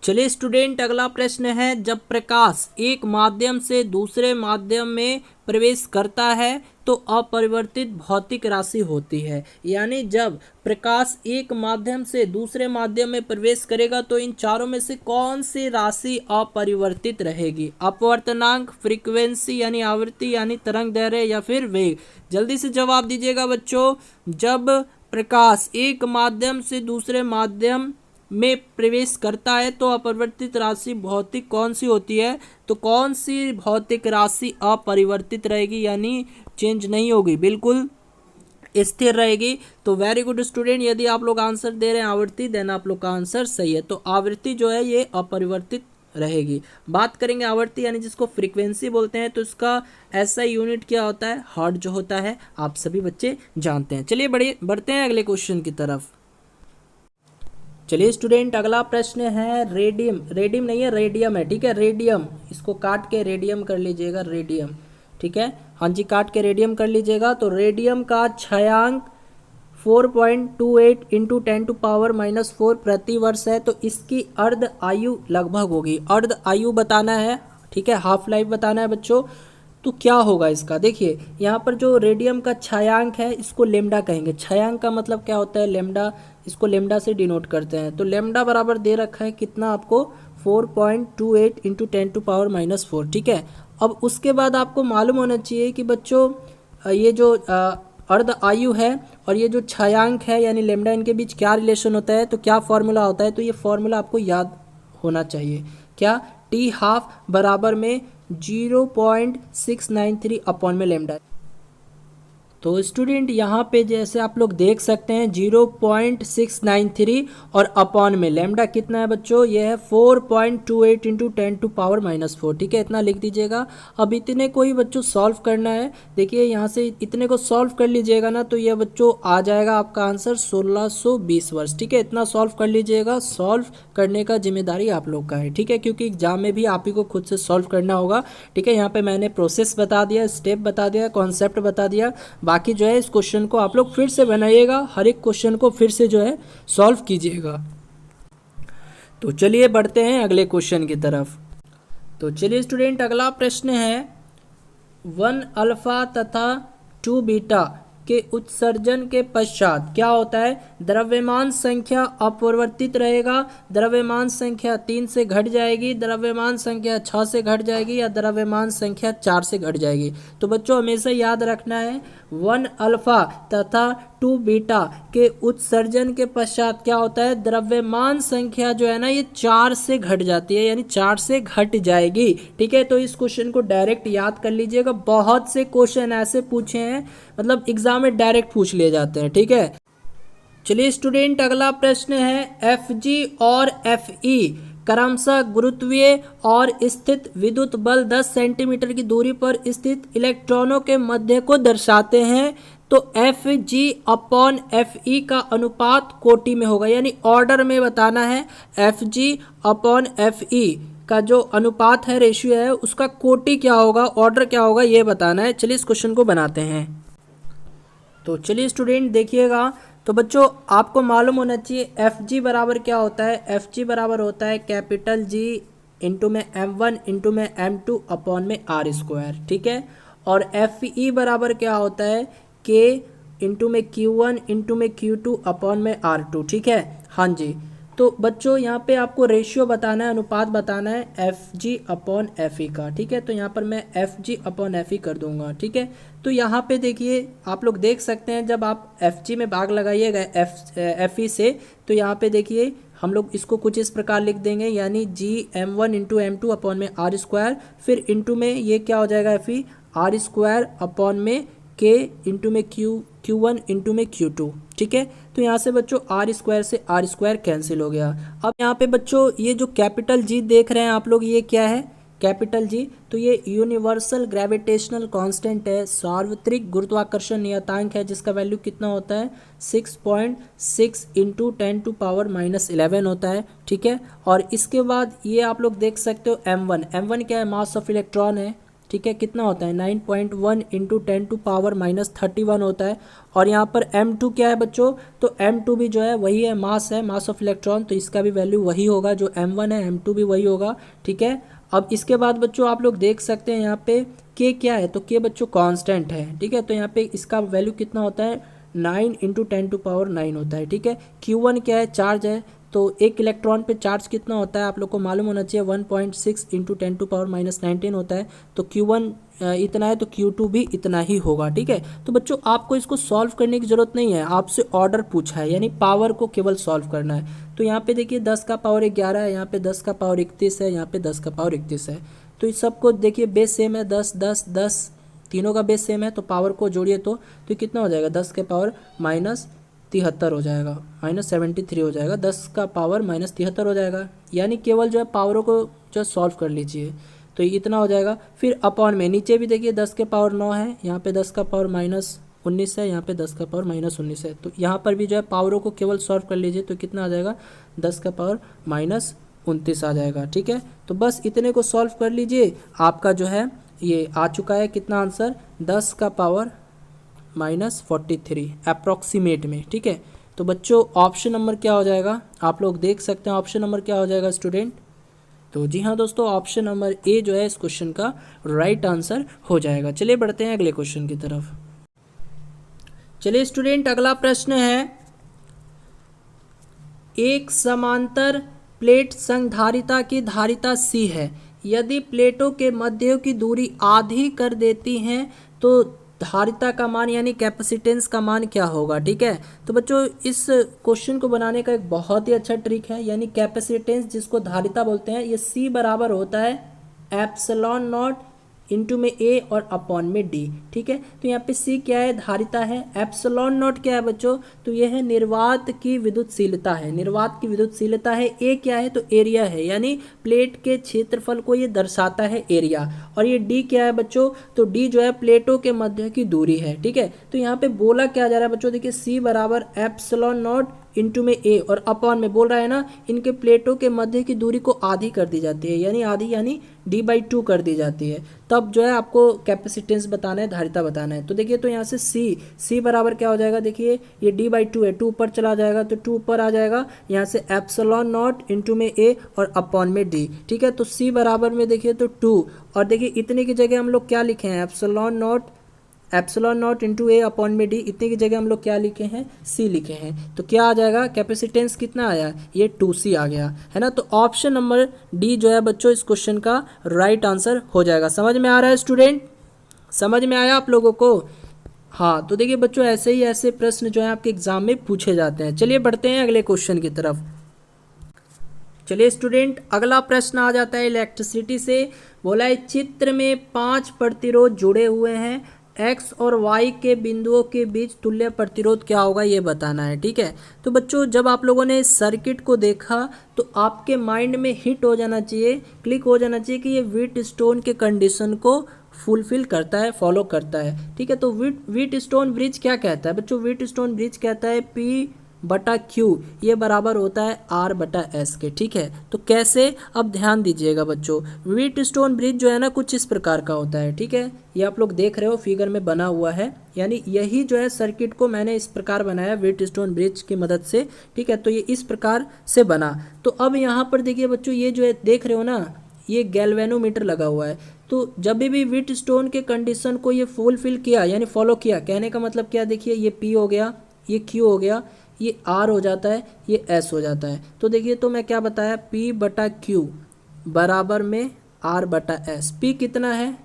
चलिए स्टूडेंट, अगला प्रश्न है, जब प्रकाश एक माध्यम से दूसरे माध्यम में प्रवेश करता है तो अपरिवर्तित भौतिक राशि होती है। यानी जब प्रकाश एक माध्यम से दूसरे माध्यम में प्रवेश करेगा तो इन चारों में से कौन सी राशि अपरिवर्तित रहेगी? अपवर्तनांक, फ्रीक्वेंसी यानी आवृत्ति यानी तरंग दैर्घ्य, या फिर वेग? जल्दी से जवाब दीजिएगा बच्चों। जब प्रकाश एक माध्यम से दूसरे माध्यम में प्रवेश करता है तो अपरिवर्तित राशि भौतिक कौन सी होती है? तो कौन सी भौतिक राशि अपरिवर्तित रहेगी, यानी चेंज नहीं होगी, बिल्कुल स्थिर रहेगी? तो वेरी गुड स्टूडेंट, यदि आप लोग आंसर दे रहे हैं आवृत्ति, देन आप लोग का आंसर सही है। तो आवृत्ति जो है ये अपरिवर्तित रहेगी। बात करेंगे आवृत्ति यानी जिसको फ्रीक्वेंसी बोलते हैं, तो इसका ऐसा यूनिट क्या होता है? हर्ट्ज जो होता है, आप सभी बच्चे जानते हैं। चलिए बढ़ते हैं अगले क्वेश्चन की तरफ। चलिए स्टूडेंट, अगला प्रश्न है रेडियम, रेडियम नहीं है रेडियम है, ठीक है, रेडियम, इसको काट के रेडियम कर लीजिएगा, रेडियम, ठीक है। हाँ जी, काट के रेडियम कर लीजिएगा। तो रेडियम का क्षयांक 4.28 इंटू 10⁻⁻4 प्रति वर्ष है। तो इसकी अर्ध आयु लगभग होगी, अर्ध आयु बताना है, ठीक है, हाफ लाइफ बताना है बच्चों। तो क्या होगा इसका? देखिए यहाँ पर जो रेडियम का क्षयांक है इसको लेमडा कहेंगे। क्षयांक का मतलब क्या होता है? लेमडा, इसको लेमडा से डिनोट करते हैं। तो लेमडा बराबर दे रखा है कितना आपको? 4.28 इंटू 10⁻⁻4, ठीक है। अब उसके बाद आपको मालूम होना चाहिए कि बच्चों ये जो अर्ध आयु है और ये जो क्षयांक है यानी लेमडा, इनके बीच क्या रिलेशन होता है? तो क्या फॉर्मूला होता है? तो ये फॉर्मूला आपको याद होना चाहिए। क्या? टी हाफ बराबर में 0.693 अपॉन में लेमडा। तो स्टूडेंट यहाँ पे जैसे आप लोग देख सकते हैं 0.693 और अपॉन में लेमडा कितना है बच्चों? ये है 4.28 इंटू 10⁻⁻4, ठीक है, इतना लिख दीजिएगा। अब इतने को ही बच्चों सॉल्व करना है। देखिए यहाँ से इतने को सॉल्व कर लीजिएगा ना, तो ये बच्चों आ जाएगा आपका आंसर 1620 वर्ष, ठीक है। इतना सॉल्व कर लीजिएगा, सॉल्व करने का जिम्मेदारी आप लोग का है, ठीक है, क्योंकि एग्जाम में भी आप ही को खुद से सॉल्व करना होगा, ठीक है। यहाँ पे मैंने प्रोसेस बता दिया, स्टेप बता दिया, कॉन्सेप्ट बता दिया। बाकी जो है इस क्वेश्चन को आप लोग फिर से बनाइएगा, हर एक क्वेश्चन को फिर से जो है सॉल्व कीजिएगा। तो चलिए बढ़ते हैं अगले क्वेश्चन की तरफ। तो चलिए स्टूडेंट, अगला प्रश्न है 1 अल्फा तथा 2 बीटा के उत्सर्जन के पश्चात क्या होता है? द्रव्यमान संख्या अपरिवर्तित रहेगा, द्रव्यमान संख्या 3 से घट जाएगी, द्रव्यमान संख्या 6 से घट जाएगी, या द्रव्यमान संख्या 4 से घट जाएगी। तो बच्चों हमेशा याद रखना है 1 अल्फा तथा 2 बीटा के उत्सर्जन के पश्चात क्या होता है? द्रव्यमान संख्या जो है ना ये 4 से घट जाती है, यानी 4 से घट जाएगी, ठीक है। तो इस क्वेश्चन को डायरेक्ट याद कर लीजिएगा। बहुत से क्वेश्चन ऐसे पूछे हैं, मतलब एग्जाम में डायरेक्ट पूछ लिए जाते हैं, ठीक है। चलिए स्टूडेंट, अगला प्रश्न है Fg और Fe क्रमशः गुरुत्वीय और स्थित विद्युत बल 10 सेंटीमीटर की दूरी पर स्थित इलेक्ट्रॉनों के मध्य को दर्शाते हैं। तो Fg अपॉन Fe का अनुपात कोटि में होगा, यानी ऑर्डर में बताना है। Fg अपॉन Fe का जो अनुपात है, रेशियो है, उसका कोटि क्या होगा, ऑर्डर क्या होगा, ये बताना है। चलिए इस क्वेश्चन को बनाते हैं। तो चलिए स्टूडेंट देखिएगा, तो बच्चों आपको मालूम होना चाहिए Fg बराबर क्या होता है? Fg बराबर होता है कैपिटल G इंटू में M1 इंटू में M2 अपॉन में R², ठीक है। और Fe बराबर क्या होता है? K इंटू में Q1 इंटू में Q2 अपॉन में R2, ठीक है। हाँ जी, तो बच्चों यहाँ पे आपको रेशियो बताना है, अनुपात बताना है Fg अपॉन Fe का, ठीक है। तो यहाँ पर मैं Fg अपॉन Fe कर दूंगा, ठीक है। तो यहाँ पे देखिए आप लोग देख सकते हैं, जब आप Fg में भाग लगाइएगा Fe से, तो यहाँ पे देखिए हम लोग इसको कुछ इस प्रकार लिख देंगे, यानी G M1 into M2 upon में R², फिर इंटू में ये क्या हो जाएगा Fe आर स्क्वायर अपॉन में के इंटू में Q1 इंटू में Q2। ठीक है, तो यहाँ से बच्चों आर स्क्वायर से आर स्क्वायर कैंसिल हो गया। अब यहाँ पे बच्चों ये जो कैपिटल जी देख रहे हैं आप लोग, ये क्या है कैपिटल जी, तो ये यूनिवर्सल ग्रेविटेशनल कांस्टेंट है, सार्वत्रिक गुरुत्वाकर्षण नियतांक है, जिसका वैल्यू कितना होता है 6.6 इंटू 10⁻11 होता है। ठीक है, और इसके बाद ये आप लोग देख सकते हो m1 क्या है, मास ऑफ इलेक्ट्रॉन है। ठीक है, कितना होता है 9.1 इंटू 10⁻31 होता है। और यहाँ पर m2 क्या है बच्चों, तो m2 भी जो है वही है, मास ऑफ इलेक्ट्रॉन, तो इसका भी वैल्यू वही होगा जो m1 है, m2 भी वही होगा। ठीक है, अब इसके बाद बच्चों आप लोग देख सकते हैं यहाँ पे k क्या है, तो k बच्चों कांस्टेंट है। ठीक है, तो यहाँ पे इसका वैल्यू कितना होता है 9 इंटू 10⁻9 होता है। ठीक है, Q1 क्या है, चार्ज है, तो एक इलेक्ट्रॉन पे चार्ज कितना होता है आप लोग को मालूम होना चाहिए 1.6 इंटू 10⁻19 होता है। तो Q1 इतना है तो Q2 भी इतना ही होगा। ठीक है, तो बच्चों आपको इसको सॉल्व करने की ज़रूरत नहीं है, आपसे ऑर्डर पूछा है, यानी पावर को केवल सॉल्व करना है। तो यहाँ पे देखिए 10 का पावर 11 है, यहाँ पे 10 का पावर 31 है, यहाँ पे 10 का पावर 31 है। तो इस सबको देखिए बेस सेम है, 10 10 10 तीनों का बेस सेम है, तो पावर को जोड़िए तो कितना हो जाएगा 10 के पावर -73 हो जाएगा, -73 हो जाएगा, 10 का पावर -73 हो जाएगा। यानी केवल जो है पावरों को जो सॉल्व कर लीजिए, तो इतना हो जाएगा। फिर अपॉन में नीचे भी देखिए 10 के पावर 9 है, यहाँ पे 10 का पावर -19 है, यहाँ पे 10 का पावर -19 है। तो यहाँ पर भी जो है पावरों को केवल सॉल्व कर लीजिए तो कितना आ जाएगा 10 का पावर -29 आ जाएगा। ठीक है, तो बस इतने को सॉल्व कर लीजिए, आपका जो है ये आ चुका है कितना आंसर 10 का पावर -43 अप्रॉक्सीमेट में। ठीक है, तो बच्चों ऑप्शन नंबर क्या हो जाएगा, आप लोग देख सकते हैं ऑप्शन नंबर क्या हो जाएगा स्टूडेंट। तो जी हाँ दोस्तों, ऑप्शन नंबर ए जो है इस क्वेश्चन का राइट आंसर हो जाएगा। चलिए बढ़ते हैं अगले क्वेश्चन की तरफ। चलिए स्टूडेंट, अगला प्रश्न है, एक समांतर प्लेट संधारिता की धारिता C है, यदि प्लेटों के मध्यों की दूरी आधी कर देती हैं तो धारिता का मान यानी कैपेसिटेंस का मान क्या होगा। ठीक है, तो बच्चों इस क्वेश्चन को बनाने का एक बहुत ही अच्छा ट्रिक है, यानी कैपेसिटेंस जिसको धारिता बोलते हैं, ये C बराबर होता है एप्सिलॉन नॉट इंटू में ए और अपॉन में डी। ठीक है, तो यहाँ पे C क्या है, धारिता है, एप्सिलॉन नॉट क्या है बच्चों, तो यह है निर्वात की विद्युतशीलता है, निर्वात की विद्युतशीलता है। ए क्या है, तो एरिया है, यानी प्लेट के क्षेत्रफल को ये दर्शाता है एरिया। और ये डी क्या है बच्चों, तो डी जो है प्लेटों के मध्य की दूरी है। ठीक है, तो यहाँ पे बोला क्या जा रहा है बच्चों, देखिए C बराबर एप्सिलॉन नॉट इंटू में ए और अपॉन में बोल रहा है ना, इनके प्लेटों के मध्य की दूरी को आधी कर दी जाती है, यानी आधी यानी d/2 कर दी जाती है। तब जो है आपको कैपेसिटेंस बताना है, धारिता बताना है। तो देखिए, तो यहाँ से C बराबर क्या हो जाएगा, देखिए ये d/2 है, 2 ऊपर चला जाएगा तो 2 ऊपर आ जाएगा, यहाँ से एप्सिलॉन नॉट इंटू में ए और अपॉन में डी। ठीक है, तो C बराबर में देखिए तो 2, और देखिए इतने की जगह हम लोग क्या लिखे हैं, epsilon not into A upon में डी, इतने की जगह हम लोग क्या लिखे हैं, C लिखे हैं। तो क्या आ जाएगा, कैपेसिटेंस कितना आया, ये 2C आ गया है ना। तो ऑप्शन नंबर डी जो है बच्चों इस क्वेश्चन का राइट आंसर हो जाएगा। समझ में आ रहा है स्टूडेंट, समझ में आया आप लोगों को। हाँ, तो देखिए बच्चों ऐसे प्रश्न जो है आपके एग्जाम में पूछे जाते हैं। चलिए बढ़ते हैं अगले क्वेश्चन की तरफ। चलिए स्टूडेंट, अगला प्रश्न आ जाता है इलेक्ट्रिसिटी से। बोला है चित्र में 5 प्रतिरोध जुड़े हुए हैं, x और y के बिंदुओं के बीच तुल्य प्रतिरोध क्या होगा ये बताना है। ठीक है, तो बच्चों जब आप लोगों ने सर्किट को देखा तो आपके माइंड में हिट हो जाना चाहिए, क्लिक हो जाना चाहिए कि ये व्हीटस्टोन के कंडीशन को फुलफिल करता है, फॉलो करता है। ठीक है, तो व्हीटस्टोन ब्रिज क्या कहता है बच्चों, व्हीटस्टोन ब्रिज कहता है P/Q ये बराबर होता है R/S के। ठीक है, तो कैसे, अब ध्यान दीजिएगा बच्चों, व्हीटस्टोन ब्रिज जो है ना कुछ इस प्रकार का होता है। ठीक है, ये आप लोग देख रहे हो फिगर में बना हुआ है, यानी यही जो है सर्किट को मैंने इस प्रकार बनाया व्हीटस्टोन ब्रिज की मदद से। ठीक है, तो ये इस प्रकार से बना। तो अब यहाँ पर देखिए बच्चों, ये जो है देख रहे हो ना, ये गैल्वेनोमीटर लगा हुआ है। तो जब भी व्हीटस्टोन के कंडीशन को ये फुलफिल किया यानी फॉलो किया, कहने का मतलब क्या, देखिए ये P हो गया, ये Q हो गया, ये R हो जाता है, ये S हो जाता है। तो देखिए, तो मैं क्या बताया, P/Q बराबर में R/S। P कितना है,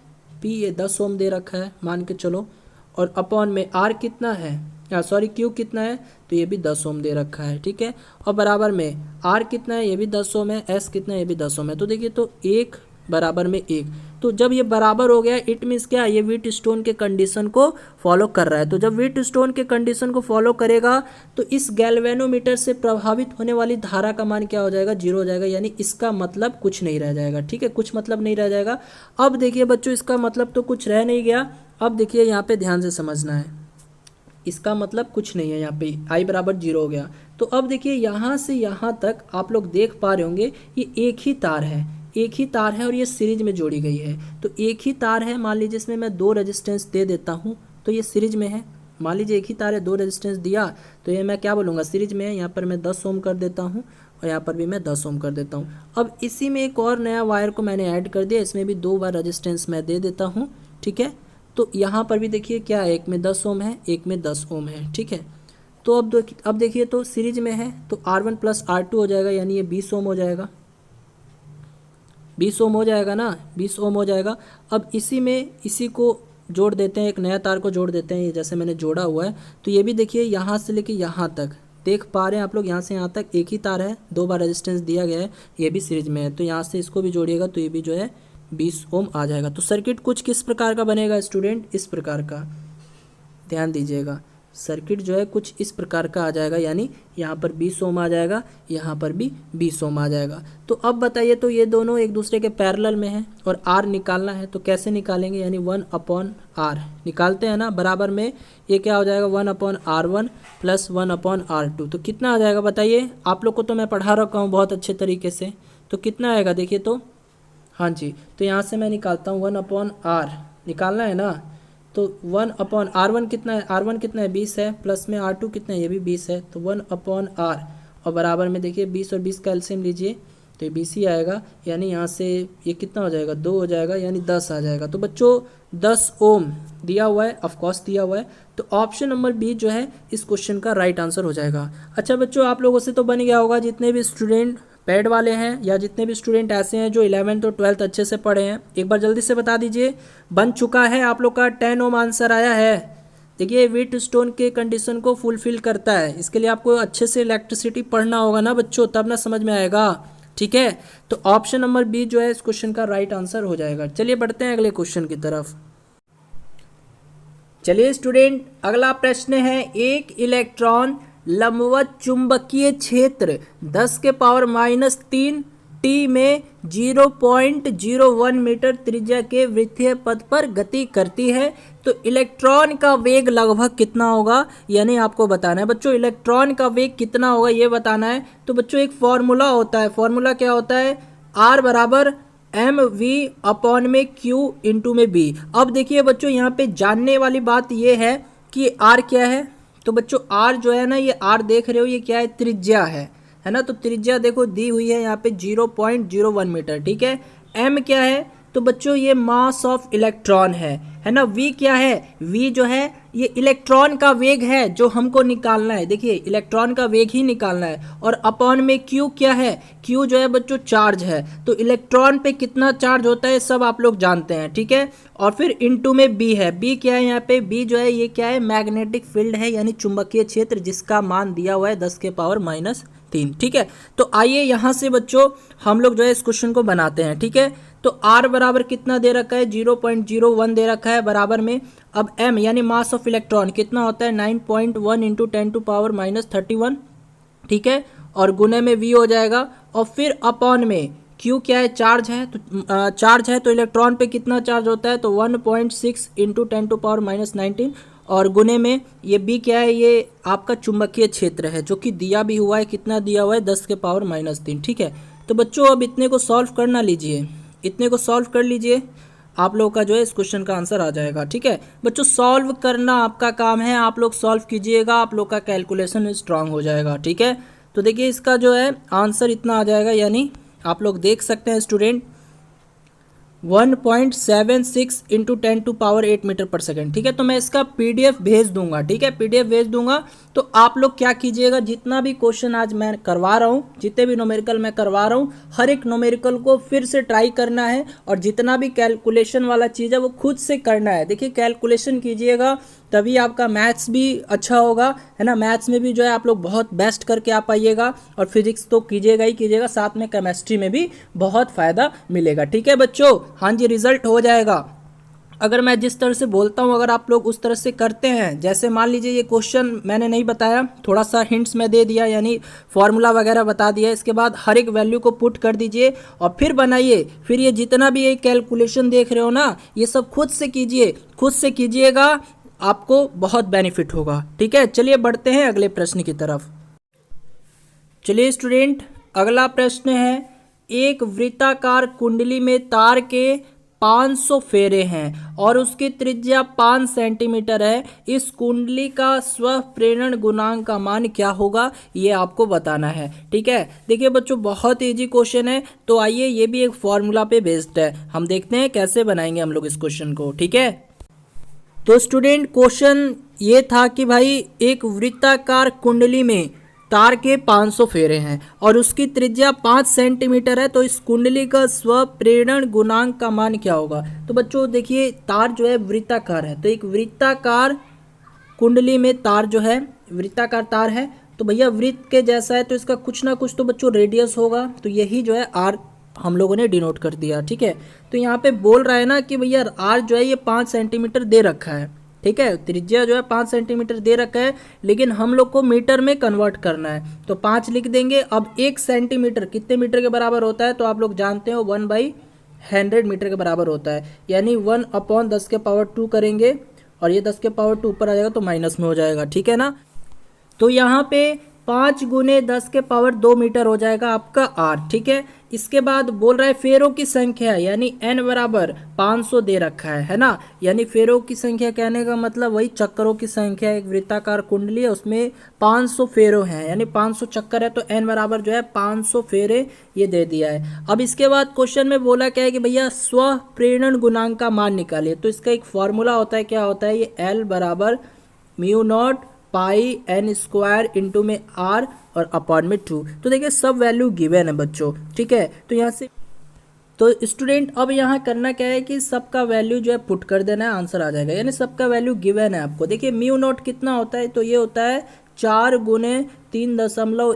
P ये 10 ओम दे रखा है मान के चलो, और अपॉन में R कितना है, Q कितना है, तो ये भी 10 ओम दे रखा है। ठीक है, और बराबर में R कितना है, ये भी 10 ओम है, S कितना है, ये भी 10 ओम है। तो देखिए, तो 1 बराबर में 1, तो जब ये बराबर हो गया इट मीन्स क्या, ये व्हीटस्टोन के कंडीशन को फॉलो कर रहा है। तो जब व्हीटस्टोन के कंडीशन को फॉलो करेगा तो इस गैल्वेनोमीटर से प्रभावित होने वाली धारा का मान क्या हो जाएगा, 0 हो जाएगा, यानी इसका मतलब कुछ नहीं रह जाएगा। ठीक है, कुछ मतलब नहीं रह जाएगा। अब देखिए बच्चों, इसका मतलब तो कुछ रह नहीं गया। अब देखिए यहाँ पे ध्यान से समझना है, इसका मतलब कुछ नहीं है, यहाँ पे i बराबर 0 हो गया। तो अब देखिए यहाँ से यहाँ तक आप लोग देख पा रहे होंगे ये एक ही तार है, एक ही तार है और ये सीरीज में जोड़ी गई है। तो एक ही तार है, मान लीजिए इसमें मैं 2 रेजिस्टेंस दे देता हूँ तो ये सीरीज में है। मान लीजिए एक ही तार है, 2 रेजिस्टेंस दिया तो ये मैं क्या बोलूँगा, सीरीज में है। यहाँ पर मैं 10 ओम कर देता हूँ और यहाँ पर भी मैं 10 ओम कर देता हूँ। अब इसी में एक और नया वायर को मैंने ऐड कर दिया, इसमें भी 2 बार रेजिस्टेंस मैं दे देता हूँ। ठीक है, तो यहाँ पर भी देखिए क्या है, एक में 10 ओम है, एक में 10 ओम है। ठीक है, तो अब देखिए तो सीरीज में है तो R1 प्लस R2 हो जाएगा, यानी ये 20 ओम हो जाएगा, 20 ओम हो जाएगा ना, 20 ओम हो जाएगा। अब इसी में इसी को जोड़ देते हैं, एक नया तार को जोड़ देते हैं, ये जैसे मैंने जोड़ा हुआ है। तो ये भी देखिए यहाँ से लेके यहाँ तक देख पा रहे हैं आप लोग, यहाँ से यहाँ तक एक ही तार है, 2 बार रेजिस्टेंस दिया गया है, ये भी सीरीज में है। तो यहाँ से इसको भी जोड़िएगा तो ये भी जो है 20 ओम आ जाएगा। तो सर्किट कुछ किस प्रकार का बनेगा स्टूडेंट, इस प्रकार का, ध्यान दीजिएगा। सर्किट जो है कुछ इस प्रकार का आ जाएगा, यानी यहाँ पर 20 ओम आ जाएगा, यहाँ पर भी 20 ओम आ जाएगा। तो अब बताइए, तो ये दोनों एक दूसरे के पैरेलल में हैं और R निकालना है, तो कैसे निकालेंगे, यानी 1/R निकालते हैं ना, बराबर में ये क्या हो जाएगा 1/R1 प्लस 1/R2। तो कितना आ जाएगा बताइए, आप लोग को तो मैं पढ़ा रखा हूँ बहुत अच्छे तरीके से, तो कितना आएगा देखिए। तो हाँ जी, तो यहाँ से मैं निकालता हूँ 1/R निकालना है ना, तो 1/R1 कितना है, R1 कितना है 20 है, प्लस में R2 कितना है, ये भी 20 है, तो 1/R और बराबर में देखिए 20 और 20 का एलसीएम लीजिए तो ये 20 ही आएगा, यानी यहाँ से ये कितना हो जाएगा 2 हो जाएगा, यानी 10 आ जाएगा। तो बच्चों 10 ओम दिया हुआ है, ऑफकोर्स दिया हुआ है, तो ऑप्शन नंबर बी जो है इस क्वेश्चन का राइट आंसर हो जाएगा। अच्छा बच्चों, आप लोगों से तो बन गया होगा, जितने भी स्टूडेंट पैड वाले हैं या जितने भी स्टूडेंट ऐसे हैं जो 11th और 12th अच्छे से पढ़े हैं, एक बार जल्दी से बता दीजिए, बन चुका है आप लोग का 10 ओम आंसर आया है। देखिए व्हीटस्टोन के कंडीशन को फुलफिल करता है, इसके लिए आपको अच्छे से इलेक्ट्रिसिटी पढ़ना होगा ना बच्चों, तब ना समझ में आएगा। ठीक है, तो ऑप्शन नंबर बी जो है इस क्वेश्चन का राइट आंसर हो जाएगा। चलिए बढ़ते हैं अगले क्वेश्चन की तरफ। चलिए स्टूडेंट, अगला प्रश्न है, एक इलेक्ट्रॉन लंबवत चुंबकीय क्षेत्र 10 के पावर -3 t में 0.01 मीटर त्रिज्या के वृत्तीय पथ पर गति करती है, तो इलेक्ट्रॉन का वेग लगभग कितना होगा, यानी आपको बताना है बच्चों इलेक्ट्रॉन का वेग कितना होगा ये बताना है। तो बच्चों एक फॉर्मूला होता है, फॉर्मूला क्या होता है, R बराबर mv/में q इंटू में b। अब देखिए बच्चों यहाँ पे जानने वाली बात ये है कि R क्या है, तो बच्चों R जो है ना, ये R देख रहे हो ये क्या है, त्रिज्या है ना, तो त्रिज्या देखो दी हुई है यहाँ पे 0.01 मीटर। ठीक है, m क्या है, तो बच्चों ये मास ऑफ इलेक्ट्रॉन है ना। v क्या है, v जो है ये इलेक्ट्रॉन का वेग है जो हमको निकालना है, देखिए इलेक्ट्रॉन का वेग ही निकालना है। और अपॉन में q क्या है, q जो है बच्चों चार्ज है, तो इलेक्ट्रॉन पे कितना चार्ज होता है सब आप लोग जानते हैं। ठीक है, और फिर इनटू में b है, b क्या है यहाँ पे, b जो है ये क्या है, मैग्नेटिक फील्ड है, यानी चुंबकीय क्षेत्र, जिसका मान दिया हुआ है 10 के पावर -3। ठीक है, तो आइए यहाँ से बच्चों हम लोग जो है इस क्वेश्चन को बनाते हैं। ठीक है, तो R बराबर कितना दे रखा है, 0.01 दे रखा है, बराबर में अब m यानी मास ऑफ इलेक्ट्रॉन कितना होता है 9.1 इंटू 10⁻31। ठीक है, और गुने में v हो जाएगा, और फिर अपॉन में q क्या है, चार्ज है, तो चार्ज है तो इलेक्ट्रॉन पे कितना चार्ज होता है, तो 1.6 इंटू 10⁻19, और गुने में ये b क्या है, ये आपका चुंबकीय क्षेत्र है जो कि दिया भी हुआ है, कितना दिया हुआ है 10 के पावर -3। ठीक है, तो बच्चों अब इतने को सॉल्व करना लीजिए, इतने को सॉल्व कर लीजिए, आप लोगों का जो है इस क्वेश्चन का आंसर आ जाएगा। ठीक है बच्चों, सॉल्व करना आपका काम है, आप लोग सॉल्व कीजिएगा, आप लोग का कैलकुलेशन स्ट्रांग हो जाएगा। ठीक है, तो देखिए इसका जो है आंसर इतना आ जाएगा, यानी आप लोग देख सकते हैं स्टूडेंट 1.76 इंटू 10⁸ मीटर पर सेकेंड। ठीक है, तो मैं इसका PDF भेज दूंगा। ठीक है, PDF भेज दूंगा, तो आप लोग क्या कीजिएगा, जितना भी क्वेश्चन आज मैं करवा रहा हूँ, जितने भी न्यूमेरिकल मैं करवा रहा हूँ, हर एक न्यूमेरिकल को फिर से ट्राई करना है, और जितना भी कैलकुलेशन वाला चीज़ है वो खुद से करना है। देखिए कैलकुलेशन कीजिएगा, तभी आपका मैथ्स भी अच्छा होगा, है ना। मैथ्स में भी जो है आप लोग बहुत बेस्ट करके आ पाइएगा, और फिजिक्स तो कीजिएगा ही कीजिएगा, साथ में केमिस्ट्री में भी बहुत फ़ायदा मिलेगा। ठीक है बच्चों, हाँ जी, रिजल्ट हो जाएगा अगर मैं जिस तरह से बोलता हूँ, अगर आप लोग उस तरह से करते हैं। जैसे मान लीजिए ये क्वेश्चन मैंने नहीं बताया, थोड़ा सा हिंट्स में दे दिया, यानी फॉर्मूला वगैरह बता दिया। इसके बाद हर एक वैल्यू को पुट कर दीजिए और फिर बनाइए। फिर ये जितना भी ये कैलकुलेशन देख रहे हो ना, ये सब खुद से कीजिए, खुद से कीजिएगा, आपको बहुत बेनिफिट होगा। ठीक है, चलिए बढ़ते हैं अगले प्रश्न की तरफ। चलिए स्टूडेंट, अगला प्रश्न है, एक वृत्ताकार कुंडली में तार के 500 फेरे हैं और उसकी त्रिज्या 5 सेंटीमीटर है। इस कुंडली का स्व प्रेरण गुणांक का मान क्या होगा, ये आपको बताना है। ठीक है, देखिए बच्चों, बहुत इजी क्वेश्चन है, तो आइए ये भी एक फॉर्मूला पे बेस्ड है। हम देखते हैं कैसे बनाएंगे हम लोग इस क्वेश्चन को। ठीक है, तो स्टूडेंट क्वेश्चन ये था कि भाई एक वृत्ताकार कुंडली में तार के 500 फेरे हैं और उसकी त्रिज्या 5 सेंटीमीटर है, तो इस कुंडली का स्व प्रेरण गुणांक का मान क्या होगा। तो बच्चों देखिए, तार जो है वृत्ताकार है, तो एक वृत्ताकार कुंडली में तार जो है वृत्ताकार तार है, तो भैया वृत्त के जैसा है, तो इसका कुछ ना कुछ तो बच्चों रेडियस होगा, तो यही जो है आर हम लोगों ने डिनोट कर दिया। ठीक है, तो यहाँ पे बोल रहा है ना कि भैया आर जो है ये 5 सेंटीमीटर दे रखा है। ठीक है, त्रिज्या जो है 5 सेंटीमीटर दे रखा है, लेकिन हम लोग को मीटर में कन्वर्ट करना है, तो 5 लिख देंगे। अब 1 सेंटीमीटर कितने मीटर के बराबर होता है, तो आप लोग जानते हो 1/100 मीटर के बराबर होता है, यानी 1/10⁻² करेंगे, और ये 10⁻² ऊपर आ जाएगा तो माइनस में हो जाएगा। ठीक है ना, तो यहाँ पे 5 × 10⁻² मीटर हो जाएगा आपका आर। ठीक है, इसके बाद बोल रहा है फेरों की संख्या, यानी n बराबर 500 दे रखा है ना। यानी फेरों की संख्या कहने का मतलब वही चक्करों की संख्या, एक वृत्ताकार कुंडली है उसमें 500 फेरों हैं, यानी 500 चक्कर है, तो n बराबर जो है 500 फेरे ये दे दिया है। अब इसके बाद क्वेश्चन में बोला क्या है कि भैया स्व प्रेरण गुणांक का मान निकालिए, तो इसका एक फॉर्मूला होता है, क्या होता है, ये L बराबर μ0 पाई n² इंटू में r और अपॉन में 2। तो देखिए सब वैल्यू गिवन है बच्चों। ठीक है, तो यहाँ से तो स्टूडेंट अब यहाँ करना क्या है कि सबका वैल्यू जो है पुट कर देना है, आंसर आ जाएगा, यानी सबका वैल्यू गिवन है आपको। देखिए μ0 कितना होता है, तो ये होता है 4 × 3.14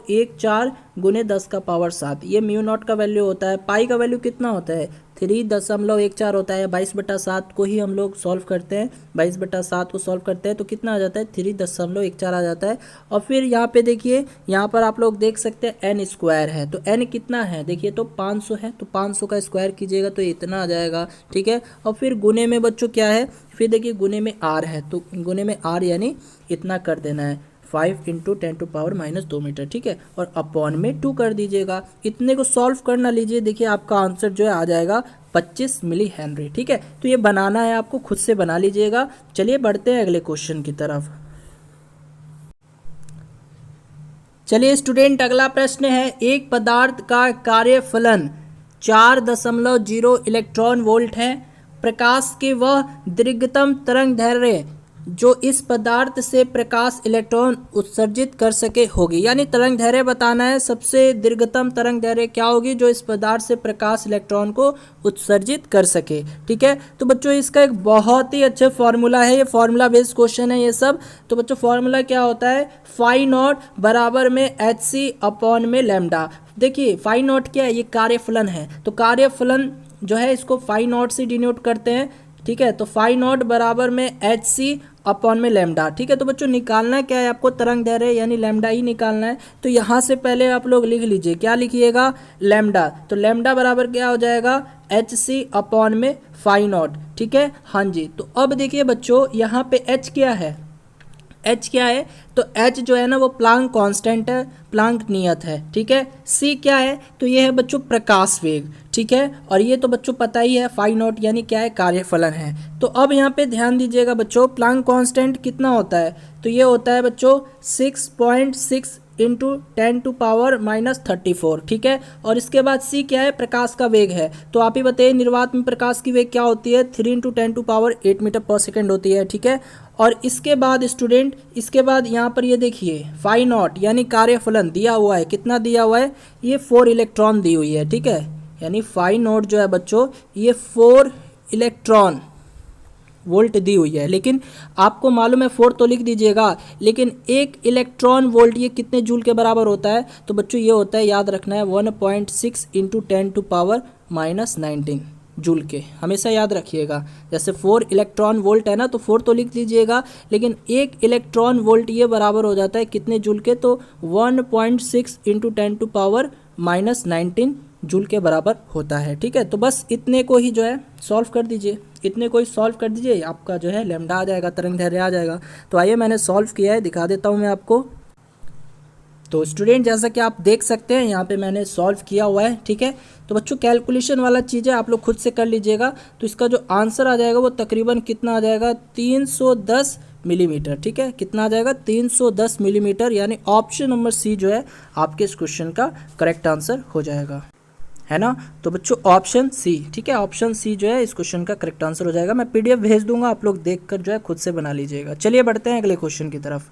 × 10⁻7, ये μ0 का वैल्यू होता है। पाई का वैल्यू कितना होता है, 3.14 होता है। 22/7 को ही हम लोग सॉल्व करते हैं, 22/7 को सॉल्व करते हैं तो कितना आ जाता है, 3.14 आ जाता है। और फिर यहाँ पे देखिए, यहाँ पर आप लोग देख सकते हैं n² है, तो n कितना है, देखिए तो 500 है, तो 500 का स्क्वायर कीजिएगा तो इतना आ जाएगा। ठीक है, और फिर गुने में बच्चों क्या है, फिर देखिए गुने में r है, तो गुने में r यानी इतना कर देना है, 5 × 10⁻−2 मीटर। ठीक है, और अपॉन में 2 कर दीजिएगा। इतने को सॉल्व करना लीजिए, देखिए आपका आंसर जो है आ जाएगा 25 मिली हेनरी। ठीक है, तो ये बनाना है आपको, खुद से बना लीजिएगा। चलिए बढ़ते हैं अगले क्वेश्चन की तरफ। चलिए स्टूडेंट, अगला प्रश्न है, एक पदार्थ का कार्यफलन 4.0 इलेक्ट्रॉन वोल्ट है। प्रकाश के वह दीर्घतम तरंग दैर्घ्य जो इस पदार्थ से प्रकाश इलेक्ट्रॉन उत्सर्जित कर सके होगी, यानी तरंग दैर्घ्य बताना है, सबसे दीर्घतम तरंग दैर्घ्य क्या होगी जो इस पदार्थ से प्रकाश इलेक्ट्रॉन को उत्सर्जित कर सके। ठीक है, तो बच्चों इसका एक बहुत ही अच्छा फॉर्मूला है, ये फॉर्मूला बेस्ड क्वेश्चन है ये सब। तो बच्चों फॉर्मूला क्या होता है, φ0 बराबर में hc अपॉन में लैम्डा। देखिए φ0 क्या है, ये कार्यफलन है, तो कार्यफलन जो है इसको φ0 से डिनोट करते हैं। ठीक है, तो φ0 बराबर में hc अपॉन में लैम्डा। ठीक है, तो बच्चों निकालना क्या है आपको, तरंग दैर्घ्य यानी लैम्डा ही निकालना है। तो यहाँ से पहले आप लोग लिख लीजिए, क्या लिखिएगा, लैम्डा। तो लैम्डा बराबर क्या हो जाएगा, hc अपॉन में φ0। ठीक है, हाँ जी। तो अब देखिए बच्चों यहाँ पे h क्या है, h क्या है, तो h जो है ना वो प्लांक कांस्टेंट है, प्लांक नियत है। ठीक है, c क्या है, तो ये है बच्चों प्रकाश वेग। ठीक है, और ये तो बच्चों पता ही है φ0 यानी क्या है, कार्यफलन है। तो अब यहाँ पे ध्यान दीजिएगा बच्चों, प्लांक कांस्टेंट कितना होता है, तो ये होता है बच्चों 6.6 × 10⁻−34। ठीक है, और इसके बाद c क्या है, प्रकाश का वेग है। तो आप ही बताइए निर्वात में प्रकाश की वेग क्या होती है, 3 × 10⁸ मीटर/सेकंड होती है। ठीक है, और इसके बाद स्टूडेंट, इसके बाद यहाँ पर ये देखिए φ0 यानी कार्यफलन दिया हुआ है, कितना दिया हुआ है, ये 4 इलेक्ट्रॉन दी हुई है। ठीक है, यानी φ0 जो है बच्चों ये 4 इलेक्ट्रॉन वोल्ट दी हुई है, लेकिन आपको मालूम है 4 तो लिख दीजिएगा, लेकिन 1 इलेक्ट्रॉन वोल्ट ये कितने जूल के बराबर होता है? तो बच्चों ये होता है, याद रखना है, 1.6 × 10⁻⁻19 जूल के, हमेशा याद रखिएगा। जैसे 4 इलेक्ट्रॉन वोल्ट है ना, तो 4 तो लिख दीजिएगा, लेकिन 1 इलेक्ट्रॉन वोल्ट ये बराबर हो जाता है कितने जूल के? तो 1.6 × 10⁻⁻19 जूल के बराबर होता है। ठीक है, तो बस इतने को ही जो है सॉल्व कर दीजिए, इतने को ही सॉल्व कर दीजिए, आपका जो है लैम्डा आ जाएगा, तरंग दैर्ध्य आ जाएगा। तो आइए मैंने सॉल्व किया है, दिखा देता हूँ मैं आपको। तो स्टूडेंट जैसा कि आप देख सकते हैं यहाँ पे मैंने सॉल्व किया हुआ है। ठीक है, तो बच्चों कैलकुलेशन वाला चीज़ है, आप लोग खुद से कर लीजिएगा। तो इसका जो आंसर आ जाएगा वो तकरीबन कितना आ जाएगा? 310 मिलीमीटर। ठीक है, कितना आ जाएगा? 310 मिलीमीटर, यानी ऑप्शन नंबर सी जो है आपके इस क्वेश्चन का करेक्ट आंसर हो जाएगा, है ना। तो बच्चों ऑप्शन सी, ठीक है, ऑप्शन सी जो है इस क्वेश्चन का करेक्ट आंसर हो जाएगा। मैं पीडीएफ भेज दूंगा, आप लोग देखकर जो है खुद से बना लीजिएगा। चलिए बढ़ते हैं अगले क्वेश्चन की तरफ।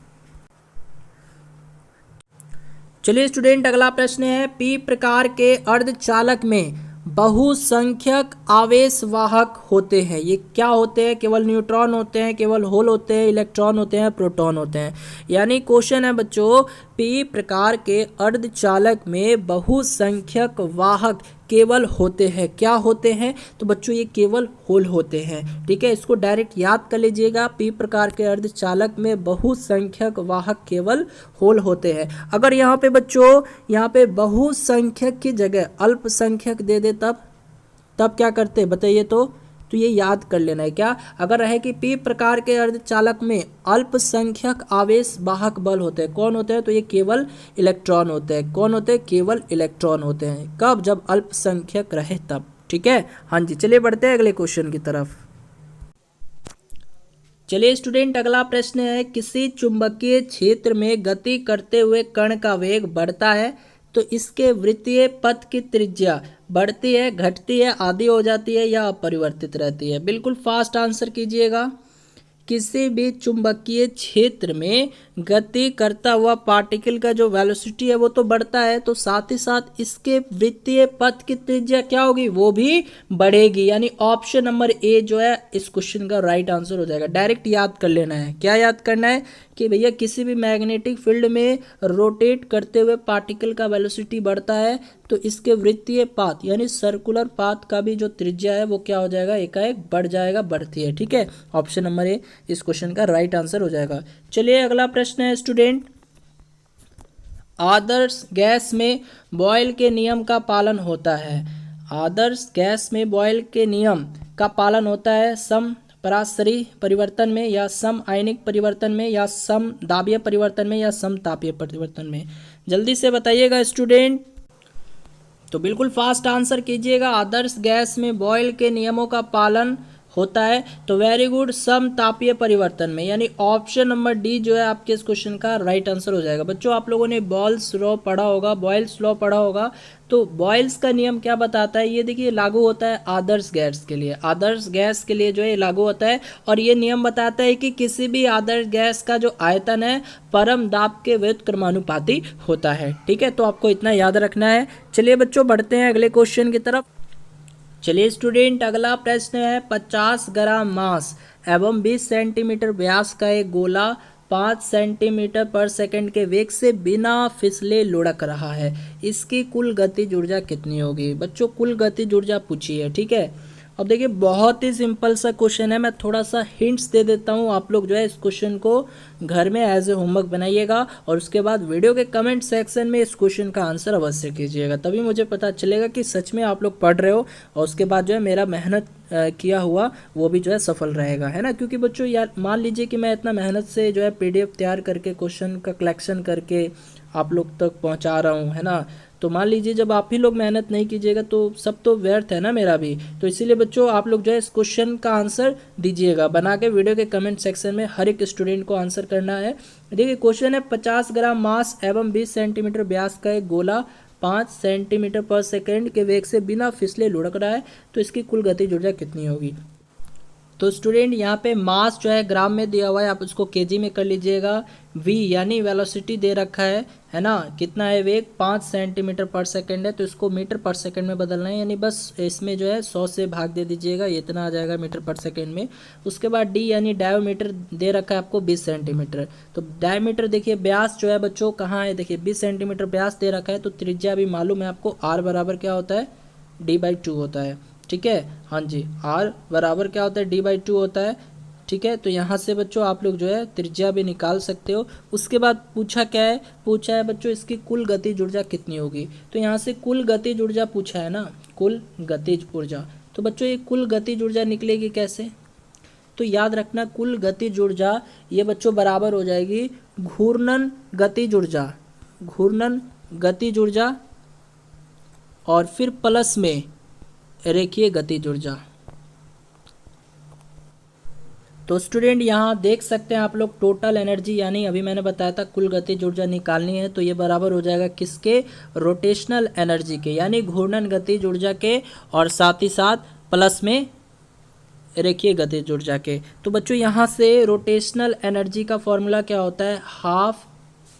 चलिए स्टूडेंट, अगला प्रश्न है, पी प्रकार के अर्धचालक में बहुसंख्यक आवेशवाहक होते हैं। ये क्या होते हैं? केवल न्यूट्रॉन होते हैं, केवल होल होते हैं, इलेक्ट्रॉन होते हैं, प्रोटॉन होते हैं। यानी क्वेश्चन है बच्चों, पी प्रकार के अर्धचालक में बहुसंख्यक वाहक केवल होते हैं। क्या होते हैं? तो बच्चों ये केवल होल होते हैं। ठीक है, इसको डायरेक्ट याद कर लीजिएगा, पी प्रकार के अर्धचालक में बहुसंख्यक वाहक केवल होल होते हैं। अगर यहाँ पे बच्चों, यहाँ पे बहुसंख्यक की जगह अल्पसंख्यक दे दे तब क्या करते बताइए? तो ये याद कर लेना है। क्या? अगर रहे कि पी प्रकार के अर्धचालक में अल्पसंख्यक आवेश वाहक बल होते हैं, कौन होते हैं? तो ये केवल इलेक्ट्रॉन होते हैं। कौन होते हैं? केवल इलेक्ट्रॉन होते हैं। कब? जब अल्पसंख्यक रहे तब। ठीक है, हाँ जी। चलिए बढ़ते हैं अगले क्वेश्चन की तरफ। चलिए स्टूडेंट, अगला प्रश्न है, किसी चुंबकीय क्षेत्र में गति करते हुए कण का वेग बढ़ता है तो इसके वृत्तीय पथ की त्रिज्या बढ़ती है, घटती है, आधी हो जाती है या अपरिवर्तित रहती है? बिल्कुल फास्ट आंसर कीजिएगा। किसी भी चुंबकीय क्षेत्र में गति करता हुआ पार्टिकल का जो वेलोसिटी है वो तो बढ़ता है, तो साथ ही साथ इसके वृत्तीय पथ की त्रिज्या क्या होगी? वो भी बढ़ेगी। यानी ऑप्शन नंबर ए जो है इस क्वेश्चन का राइट आंसर हो जाएगा। डायरेक्ट याद कर लेना है। क्या याद करना है? कि भैया किसी भी मैग्नेटिक फील्ड में रोटेट करते हुए पार्टिकल का वेलोसिटी बढ़ता है तो इसके वृत्तीय पाथ यानी सर्कुलर पाथ का भी जो त्रिज्या है वो क्या हो जाएगा? एकाएक बढ़ जाएगा, बढ़ती है। ठीक है, ऑप्शन नंबर ए इस क्वेश्चन का राइट आंसर हो जाएगा। चलिए अगला प्रश्न है स्टूडेंट, आदर्श गैस में बॉयल के नियम का पालन होता है। आदर्श गैस में बॉयल के नियम का पालन होता है सम पराशरी परिवर्तन में, या सम आयनिक परिवर्तन में, या सम दाबीय परिवर्तन में, या सम तापीय परिवर्तन में? जल्दी से बताइएगा स्टूडेंट। तो बिल्कुल फास्ट आंसर कीजिएगा। आदर्श गैस में बॉयल के नियमों का पालन होता है, तो वेरी गुड, सम तापीय परिवर्तन में, यानी ऑप्शन नंबर डी जो है आपके इस क्वेश्चन का राइट आंसर हो जाएगा। बच्चों आप लोगों ने बॉयल्स लॉ पढ़ा होगा, बॉयल्स लॉ पढ़ा होगा। तो बॉयल्स का नियम क्या बताता है? ये देखिए लागू होता है आदर्श गैस के लिए, आदर्श गैस के लिए जो है लागू होता है। और ये नियम बताता है कि किसी भी आदर्श गैस का जो आयतन है परम दाब के व्युत्क्रमानुपाती होता है। ठीक है, तो आपको इतना याद रखना है। चलिए बच्चों बढ़ते हैं अगले क्वेश्चन की तरफ। चलिए स्टूडेंट, अगला प्रश्न है, 50 ग्राम मास एवं 20 सेंटीमीटर व्यास का एक गोला 5 सेंटीमीटर पर सेकंड के वेग से बिना फिसले लुढ़क रहा है। इसकी कुल गतिज ऊर्जा कितनी होगी? बच्चों कुल गतिज ऊर्जा पूछी है। ठीक है, अब देखिए बहुत ही सिंपल सा क्वेश्चन है। मैं थोड़ा सा हिंट्स दे देता हूँ, आप लोग जो है इस क्वेश्चन को घर में एज ए होमवर्क बनाइएगा और उसके बाद वीडियो के कमेंट सेक्शन में इस क्वेश्चन का आंसर अवश्य कीजिएगा, तभी मुझे पता चलेगा कि सच में आप लोग पढ़ रहे हो और उसके बाद जो है मेरा मेहनत किया हुआ वो भी जो है सफल रहेगा, है ना। क्योंकि बच्चों यार मान लीजिए कि मैं इतना मेहनत से जो है PDF तैयार करके क्वेश्चन का कलेक्शन करके आप लोग तक पहुंचा रहा हूं, है ना। तो मान लीजिए जब आप ही लोग मेहनत नहीं कीजिएगा तो सब तो व्यर्थ है ना मेरा भी। तो इसीलिए बच्चों आप लोग जो है इस क्वेश्चन का आंसर दीजिएगा, बना के वीडियो के कमेंट सेक्शन में हर एक स्टूडेंट को आंसर करना है। देखिए क्वेश्चन है, 50 ग्राम मास एवं 20 सेंटीमीटर व्यास का एक गोला 5 सेंटीमीटर पर सेकेंड के वेग से बिना फिसले लुढ़क रहा है, तो इसकी कुल गतिज ऊर्जा कितनी होगी? तो स्टूडेंट यहाँ पे मास जो है ग्राम में दिया हुआ है, आप उसको केजी में कर लीजिएगा। v यानी वेलोसिटी दे रखा है ना, कितना है वेग 5 सेंटीमीटर पर सेकंड है, तो इसको मीटर पर सेकंड में बदलना है, यानी बस इसमें जो है 100 से भाग दे दीजिएगा, ये इतना आ जाएगा मीटर पर सेकंड में। उसके बाद d यानी डायोमीटर दे रखा है आपको 20 सेंटीमीटर, तो डायमीटर देखिए व्यास जो है बच्चों कहाँ है, देखिए 20 सेंटीमीटर व्यास दे रखा है, तो त्रिज्या भी मालूम है आपको, r बराबर क्या होता है d/2 होता है। ठीक है, हाँ जी, r बराबर क्या होता है d/2 होता है। ठीक है, तो यहाँ से बच्चों आप लोग जो है त्रिज्या भी निकाल सकते हो। उसके बाद पूछा क्या है, पूछा है बच्चों इसकी कुल गतिज ऊर्जा कितनी होगी, तो यहाँ से कुल गतिज ऊर्जा पूछा है ना, कुल गतिज ऊर्जा, तो बच्चों ये कुल गतिज ऊर्जा निकलेगी कैसे, तो याद रखना कुल गतिज ऊर्जा ये बच्चों बराबर हो जाएगी घूर्णन गतिज ऊर्जा, घूर्णन गतिज ऊर्जा और फिर प्लस में रेखीय गतिज ऊर्जा। तो स्टूडेंट यहाँ देख सकते हैं आप लोग टोटल एनर्जी, यानी अभी मैंने बताया था कुल गतिज ऊर्जा निकालनी है, तो ये बराबर हो जाएगा किसके, रोटेशनल एनर्जी के, यानी घूर्णन गतिज ऊर्जा के, और साथ ही साथ प्लस में रेखीय गतिज ऊर्जा के। तो बच्चों यहाँ से रोटेशनल एनर्जी का फॉर्मूला क्या होता है, हाफ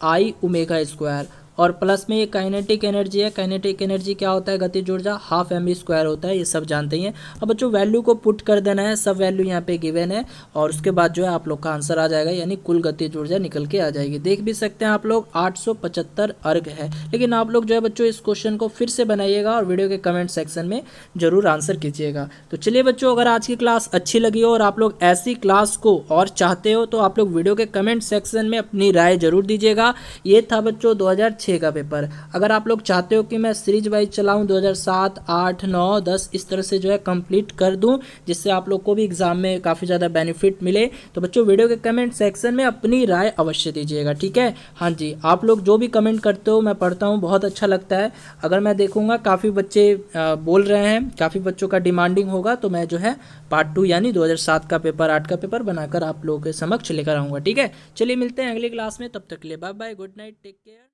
आई ओमेगा स्क्वायर, और प्लस में ये काइनेटिक एनर्जी है, काइनेटिक एनर्जी क्या होता है गतिज ऊर्जा, हाफ एम स्क्वायर होता है, ये सब जानते ही हैं। अब बच्चों वैल्यू को पुट कर देना है, सब वैल्यू यहाँ पे गिवन है, और उसके बाद जो है आप लोग का आंसर आ जाएगा, यानी कुल गतिज ऊर्जा निकल के आ जाएगी। देख भी सकते हैं आप लोग 875 अर्ग है, लेकिन आप लोग जो है बच्चों इस क्वेश्चन को फिर से बनाइएगा और वीडियो के कमेंट सेक्शन में जरूर आंसर कीजिएगा। तो चलिए बच्चों, अगर आज की क्लास अच्छी लगी हो और आप लोग ऐसी क्लास को और चाहते हो तो आप लोग वीडियो के कमेंट सेक्शन में अपनी राय जरूर दीजिएगा। ये था बच्चों 2006 का पेपर। अगर आप लोग चाहते हो कि मैं सीरीज वाइज चलाऊं 2007, 8, 9, 10 इस तरह से जो है कंप्लीट कर दूं, जिससे आप लोग को भी एग्जाम में काफ़ी ज़्यादा बेनिफिट मिले, तो बच्चों वीडियो के कमेंट सेक्शन में अपनी राय अवश्य दीजिएगा। ठीक है, हाँ जी, आप लोग जो भी कमेंट करते हो मैं पढ़ता हूँ, बहुत अच्छा लगता है। अगर मैं देखूंगा काफ़ी बच्चे बोल रहे हैं, काफ़ी बच्चों का डिमांडिंग होगा, तो मैं जो है पार्ट 2 यानी 2007 का पेपर, 8 का पेपर बनाकर आप लोगों के समक्ष लेकर आऊँगा। ठीक है, चलिए मिलते हैं अगली क्लास में, तब तक के लिए bye bye, good night, take care.